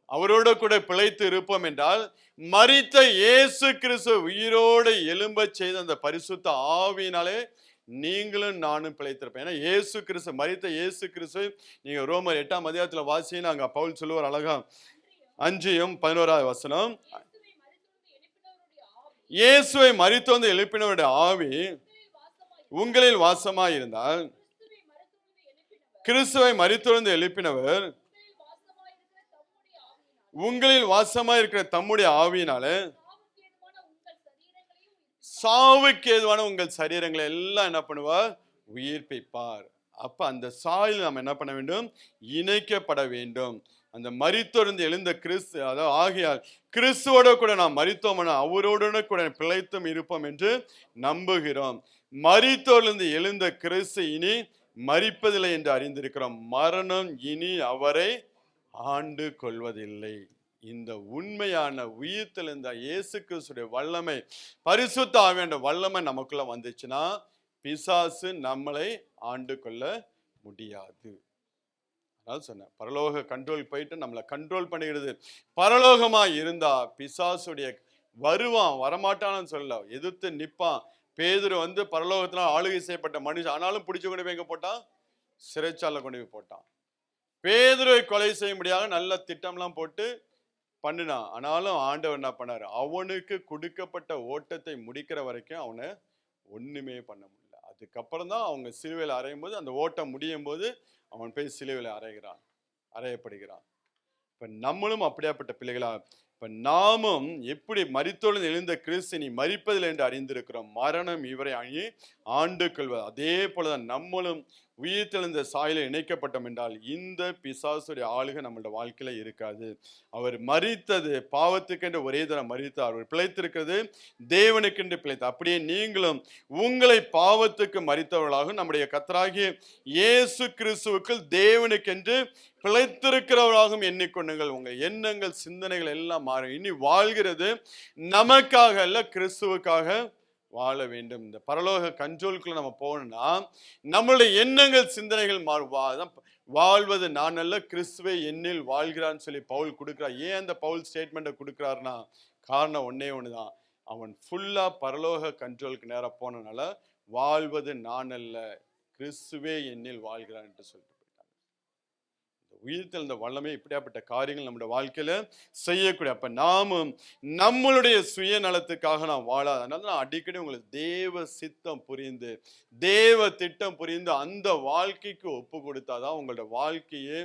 அவரோட கூட பிழைத்து இருப்போம் என்றால் மரித்த இயேசு கிறிஸ்து உயிரோடு எழும்ப செய்த அந்த பரிசுத்த ஆவியினாலே நீங்களும் நானும் பிழைத்திருப்பேன். ஏன்னா இயேசு கிறிஸ்து, மரித்த இயேசு கிறிஸ்து, நீங்க ரோமர் 8ஆம் அதிகாரத்துல வாசினா அங்க பவுல் சொல்லுவார் அழகா 5:11 வசனம். இயேசுவை மரித்தோந்து எழுப்பினவருடைய ஆவி உங்களில் வாசமாய் இருந்தால், கிறிஸ்துவை மரித்தோந்து எழுப்பினவர் உங்களில் வாசமாய் இருக்கிற தம்முடைய ஆவியினாலே சாவுக்கு ஏதுவான உங்கள் சரீரங்களை எல்லாம் என்ன பண்ணுவார்? உயிர்ப்பிப்பார். அப்ப அந்த சாயில் நாம் என்ன பண்ண வேண்டும்? இணைக்கப்பட வேண்டும். அந்த மரித்தோர்ந்து எழுந்த கிறிஸ்து, அதாவது ஆகையால் கிறிஸ்துவோட கூட நாம் மரித்தோம்னா அவரோட கூட பிழைத்தும் இருப்போம் என்று நம்புகிறோம். மரித்தோர்ந்து எழுந்த கிறிஸ்து இனி மரிப்பதில்லை என்று அறிந்திருக்கிறோம். மரணம் இனி அவரை ஆண்டு கொள்வதில்லை. இந்த உண்மையான உயிர்த்தெழுந்த இயேசு கிறிஸ்துடைய வல்லமை, பரிசுத்த ஆவியான வல்லமை நமக்குள்ள வந்துச்சுன்னா பிசாசு நம்மளை ஆண்டு கொள்ள முடியாது. அதாவது சொன்னேன், பரலோக கண்ட்ரோல் போயிட்டு நம்மளை கண்ட்ரோல் பண்ணுகிறது. பரலோகமா இருந்தா பிசாசுடைய வருவான், வரமாட்டான்னு சொல்ல, எதிர்த்து நிப்பான். பேதுரு பரலோகத்தினால் ஆளுகை செய்யப்பட்ட மனுஷன், ஆனாலும் பிடிச்சு கொண்டு போய் எங்க போட்டான்? சிறைச்சாலை கொண்டு போய் போட்டான். பேதுருவை கொலை செய்ய முடியாத நல்ல திட்டம்லாம் போட்டு பண்ணினான். ஆனாலும் ஆண்டவர் என்ன பண்ணாரு? அவனுக்கு கொடுக்கப்பட்ட ஓட்டத்தை முடிக்கிற வரைக்கும் அவனை ஒண்ணுமே பண்ண முடியல. அதுக்கப்புறம் தான் அவங்க சிலுவையில் அறையும் போது, அந்த ஓட்டம் முடியும் போது அவன் போய் சிலுவையில் அறையப்படுகிறான். இப்ப நம்மளும் அப்படியாப்பட்ட பிள்ளைகளா? இப்ப நாமும் எப்படி மரித்தோடு எழுந்த கிறிஸ்து நீ மரிப்பதில்லை என்று அறிந்திருக்கிறோம். மரணம் இவரை ஆண்டு கொள்வது. அதே போலதான் நம்மளும் உயிர்த்தெழுந்த சாயல இணைக்கப்பட்டோம் என்றால் இந்த பிசாசுடைய ஆளுகை நம்மளோட வாழ்க்கையில இருக்காது. அவர் மரித்தது பாவத்துக்கென்று ஒரே தரம் மரித்தார். அவர் பிழைத்திருக்கிறது தேவனுக்கென்று பிழைத்தார். அப்படியே நீங்களும் உங்களை பாவத்துக்கு மரித்தவர்களாக நம்முடைய கர்த்தராகிய இயேசு கிறிஸ்துவுக்குள் தேவனுக்கென்று பிழைத்திருக்கிறவராகவும் எண்ணிக்கொண்டுங்கள். உங்க எண்ணங்கள் சிந்தனைகள் எல்லாம் மாறும். இனி வாழ்கிறது நமக்காக அல்ல, கிறிஸ்துவுக்காக வாழ வேண்டும். இந்த பரலோக கண்ட்ரோலுக்குள்ள நம்ம போகணும்னா நம்மளுடைய எண்ணங்கள் சிந்தனைகள் வாழ்வது நான் அல்ல, கிறிஸ்துவே என்னில் வாழ்கிறான்னு சொல்லி பவுல் கொடுக்கிறார். ஏன் அந்த பவுல் ஸ்டேட்மெண்ட்டை கொடுக்கிறாருன்னா காரணம் ஒன்னே ஒண்ணுதான். அவன் ஃபுல்லா பரலோக கண்ட்ரோலுக்கு நேரா போனனால வாழ்வது நான் அல்ல, கிறிஸ்துவே என்னில் வாழ்கிறான் என்று சொல்லிட்டு உயிர்த்தெழுந்த வல்லமை இப்படியாப்பட்ட காரியங்கள் நம்முடைய வாழ்க்கையில செய்யக்கூடிய. அப்ப நாமும் நம்மளுடைய சுயநலத்துக்காக நாம் வாழாத. அதனால நான் அடிக்கடி உங்களுக்கு தேவ சித்தம் புரிந்து தேவ திட்டம் புரிந்து அந்த வாழ்க்கைக்கு ஒப்பு கொடுத்தாதான் உங்களோட வாழ்க்கையே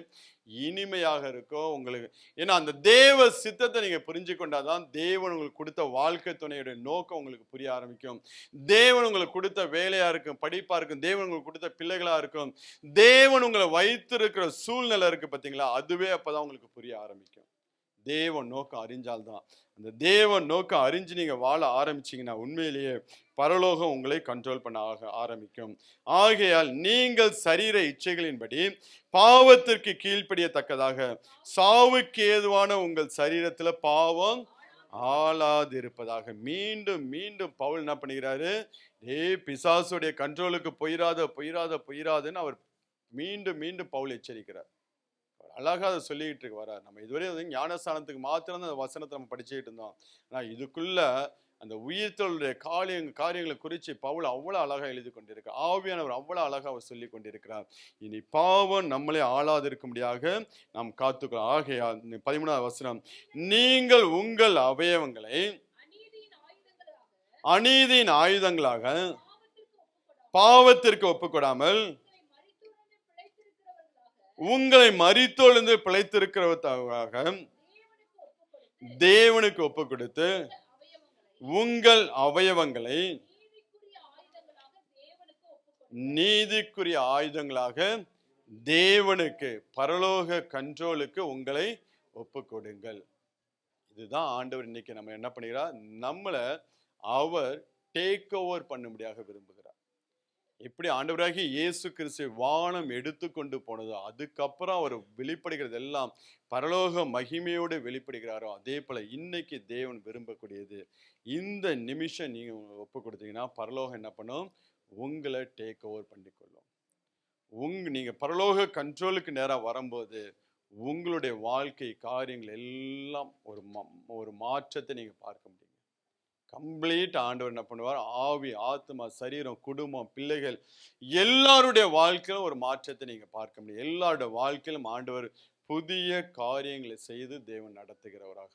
இனிமையாக இருக்கும் உங்களுக்கு. ஏன்னா அந்த தேவ சித்தத்தை நீங்க புரிஞ்சு கொண்டாதான் தேவன் உங்களுக்கு கொடுத்த வாழ்க்கை துணையுடைய நோக்கம் உங்களுக்கு புரிய ஆரம்பிக்கும். தேவன் உங்களுக்கு கொடுத்த வேலையா இருக்கும், படிப்பா இருக்கும், தேவன் உங்களுக்கு கொடுத்த பிள்ளைகளா இருக்கும், தேவன் உங்களை வைத்திருக்கிற சூழ்நிலை இருக்கு பார்த்தீங்களா, அதுவே அப்பதான் உங்களுக்கு புரிய ஆரம்பிக்கும். தேவன் நோக்கம் அறிஞ்சால்தான். அந்த தேவன் நோக்கம் அறிஞ்சு நீங்க வாழ ஆரம்பிச்சீங்கன்னா உண்மையிலேயே பரலோகம் உங்களை கண்ட்ரோல் பண்ண ஆரம்பிக்கும். ஆகையால் நீங்கள் சரீர இச்சைகளின்படி பாவத்திற்கு கீழ்ப்படியத்தக்கதாக சாவுக்கு ஏதுவான உங்கள் சரீரத்துல பாவம் ஆளாதிருப்பதாக. மீண்டும் மீண்டும் பவுல் என்ன பண்ணுகிறாரு, பிசாசுடைய கண்ட்ரோலுக்கு போயிராதுன்னு அவர் மீண்டும் மீண்டும் பவுல் எச்சரிக்கிறார். அழகா அதை சொல்லிட்டு வர்றார். நம்ம இதுவரை ஞானஸ்தானத்துக்கு மாத்திரம் அந்த வசனத்தை நம்ம படிச்சுக்கிட்டு இருந்தோம். ஆனா இதுக்குள்ள அந்த உயிர்த்தலுடைய காரியங்களை குறித்து பவுல் அவ்வளவு அழகா எழுதி கொண்டிருக்கிறார். ஆவியானவர் அவ்வளவு அழகா அவர் சொல்லி கொண்டிருக்கிறார். இனி பாவம் நம்மளே ஆளாதிருக்கும்படியாக நாம் காத்துக்கலாம். ஆகையால் 13வது வசனம், நீங்கள் உங்கள் அவயவங்களை அநீதியின் ஆயுதங்களாக பாவத்திற்கு ஒப்புக்கொடாமல் உங்களை மரித்தொழுந்து பிழைத்திருக்கிறவர்களாக தேவனுக்கு ஒப்பு கொடுத்து உங்கள் அவயவங்களை நீதிக்குரிய ஆயுதங்களாக தேவனுக்கு பரலோக கண்ட்ரோலுக்கு உங்களை ஒப்பு கொடுங்கள். இதுதான் ஆண்டவர் இன்னைக்கு நம்ம என்ன பண்ணுகிறார், நம்மளை அவர் டேக் ஓவர் பண்ணும்படியாக விரும்புகிறார். எப்படி ஆண்டவராகிய இயேசு கிறிஸ்து வானம் எடுத்துக்கொண்டு போனதோ அதுக்கப்புறம் அவர் வெளிப்படுகிறது எல்லாம் பரலோக மகிமையோடு வெளிப்படுகிறாரோ அதே போல இன்னைக்கு தேவன் விரும்பக்கூடியது, இந்த நிமிஷம் நீங்க ஒப்பு கொடுத்தீங்கன்னா பரலோகம் என்ன பண்ணும், உங்களை டேக் ஓவர் பண்ணிக்கொள்ளும். நீங்க பரலோக கண்ட்ரோலுக்கு நேரம் வரும்போது உங்களுடைய வாழ்க்கை காரியங்கள் எல்லாம் ஒரு மாற்றத்தை நீங்க பார்க்க முடியும். கம்ப்ளீட் ஆண்டவர் என்ன பண்ணுவார், ஆவி, ஆத்மா, சரீரம், குடும்பம், பிள்ளைகள் எல்லாருடைய வாழ்க்கையிலும் ஒரு மாற்றத்தை நீங்க பார்க்க முடியும். எல்லாருடைய வாழ்க்கையிலும் ஆண்டவர் புதிய காரியங்களை செய்து தேவன் நடத்துகிறவராக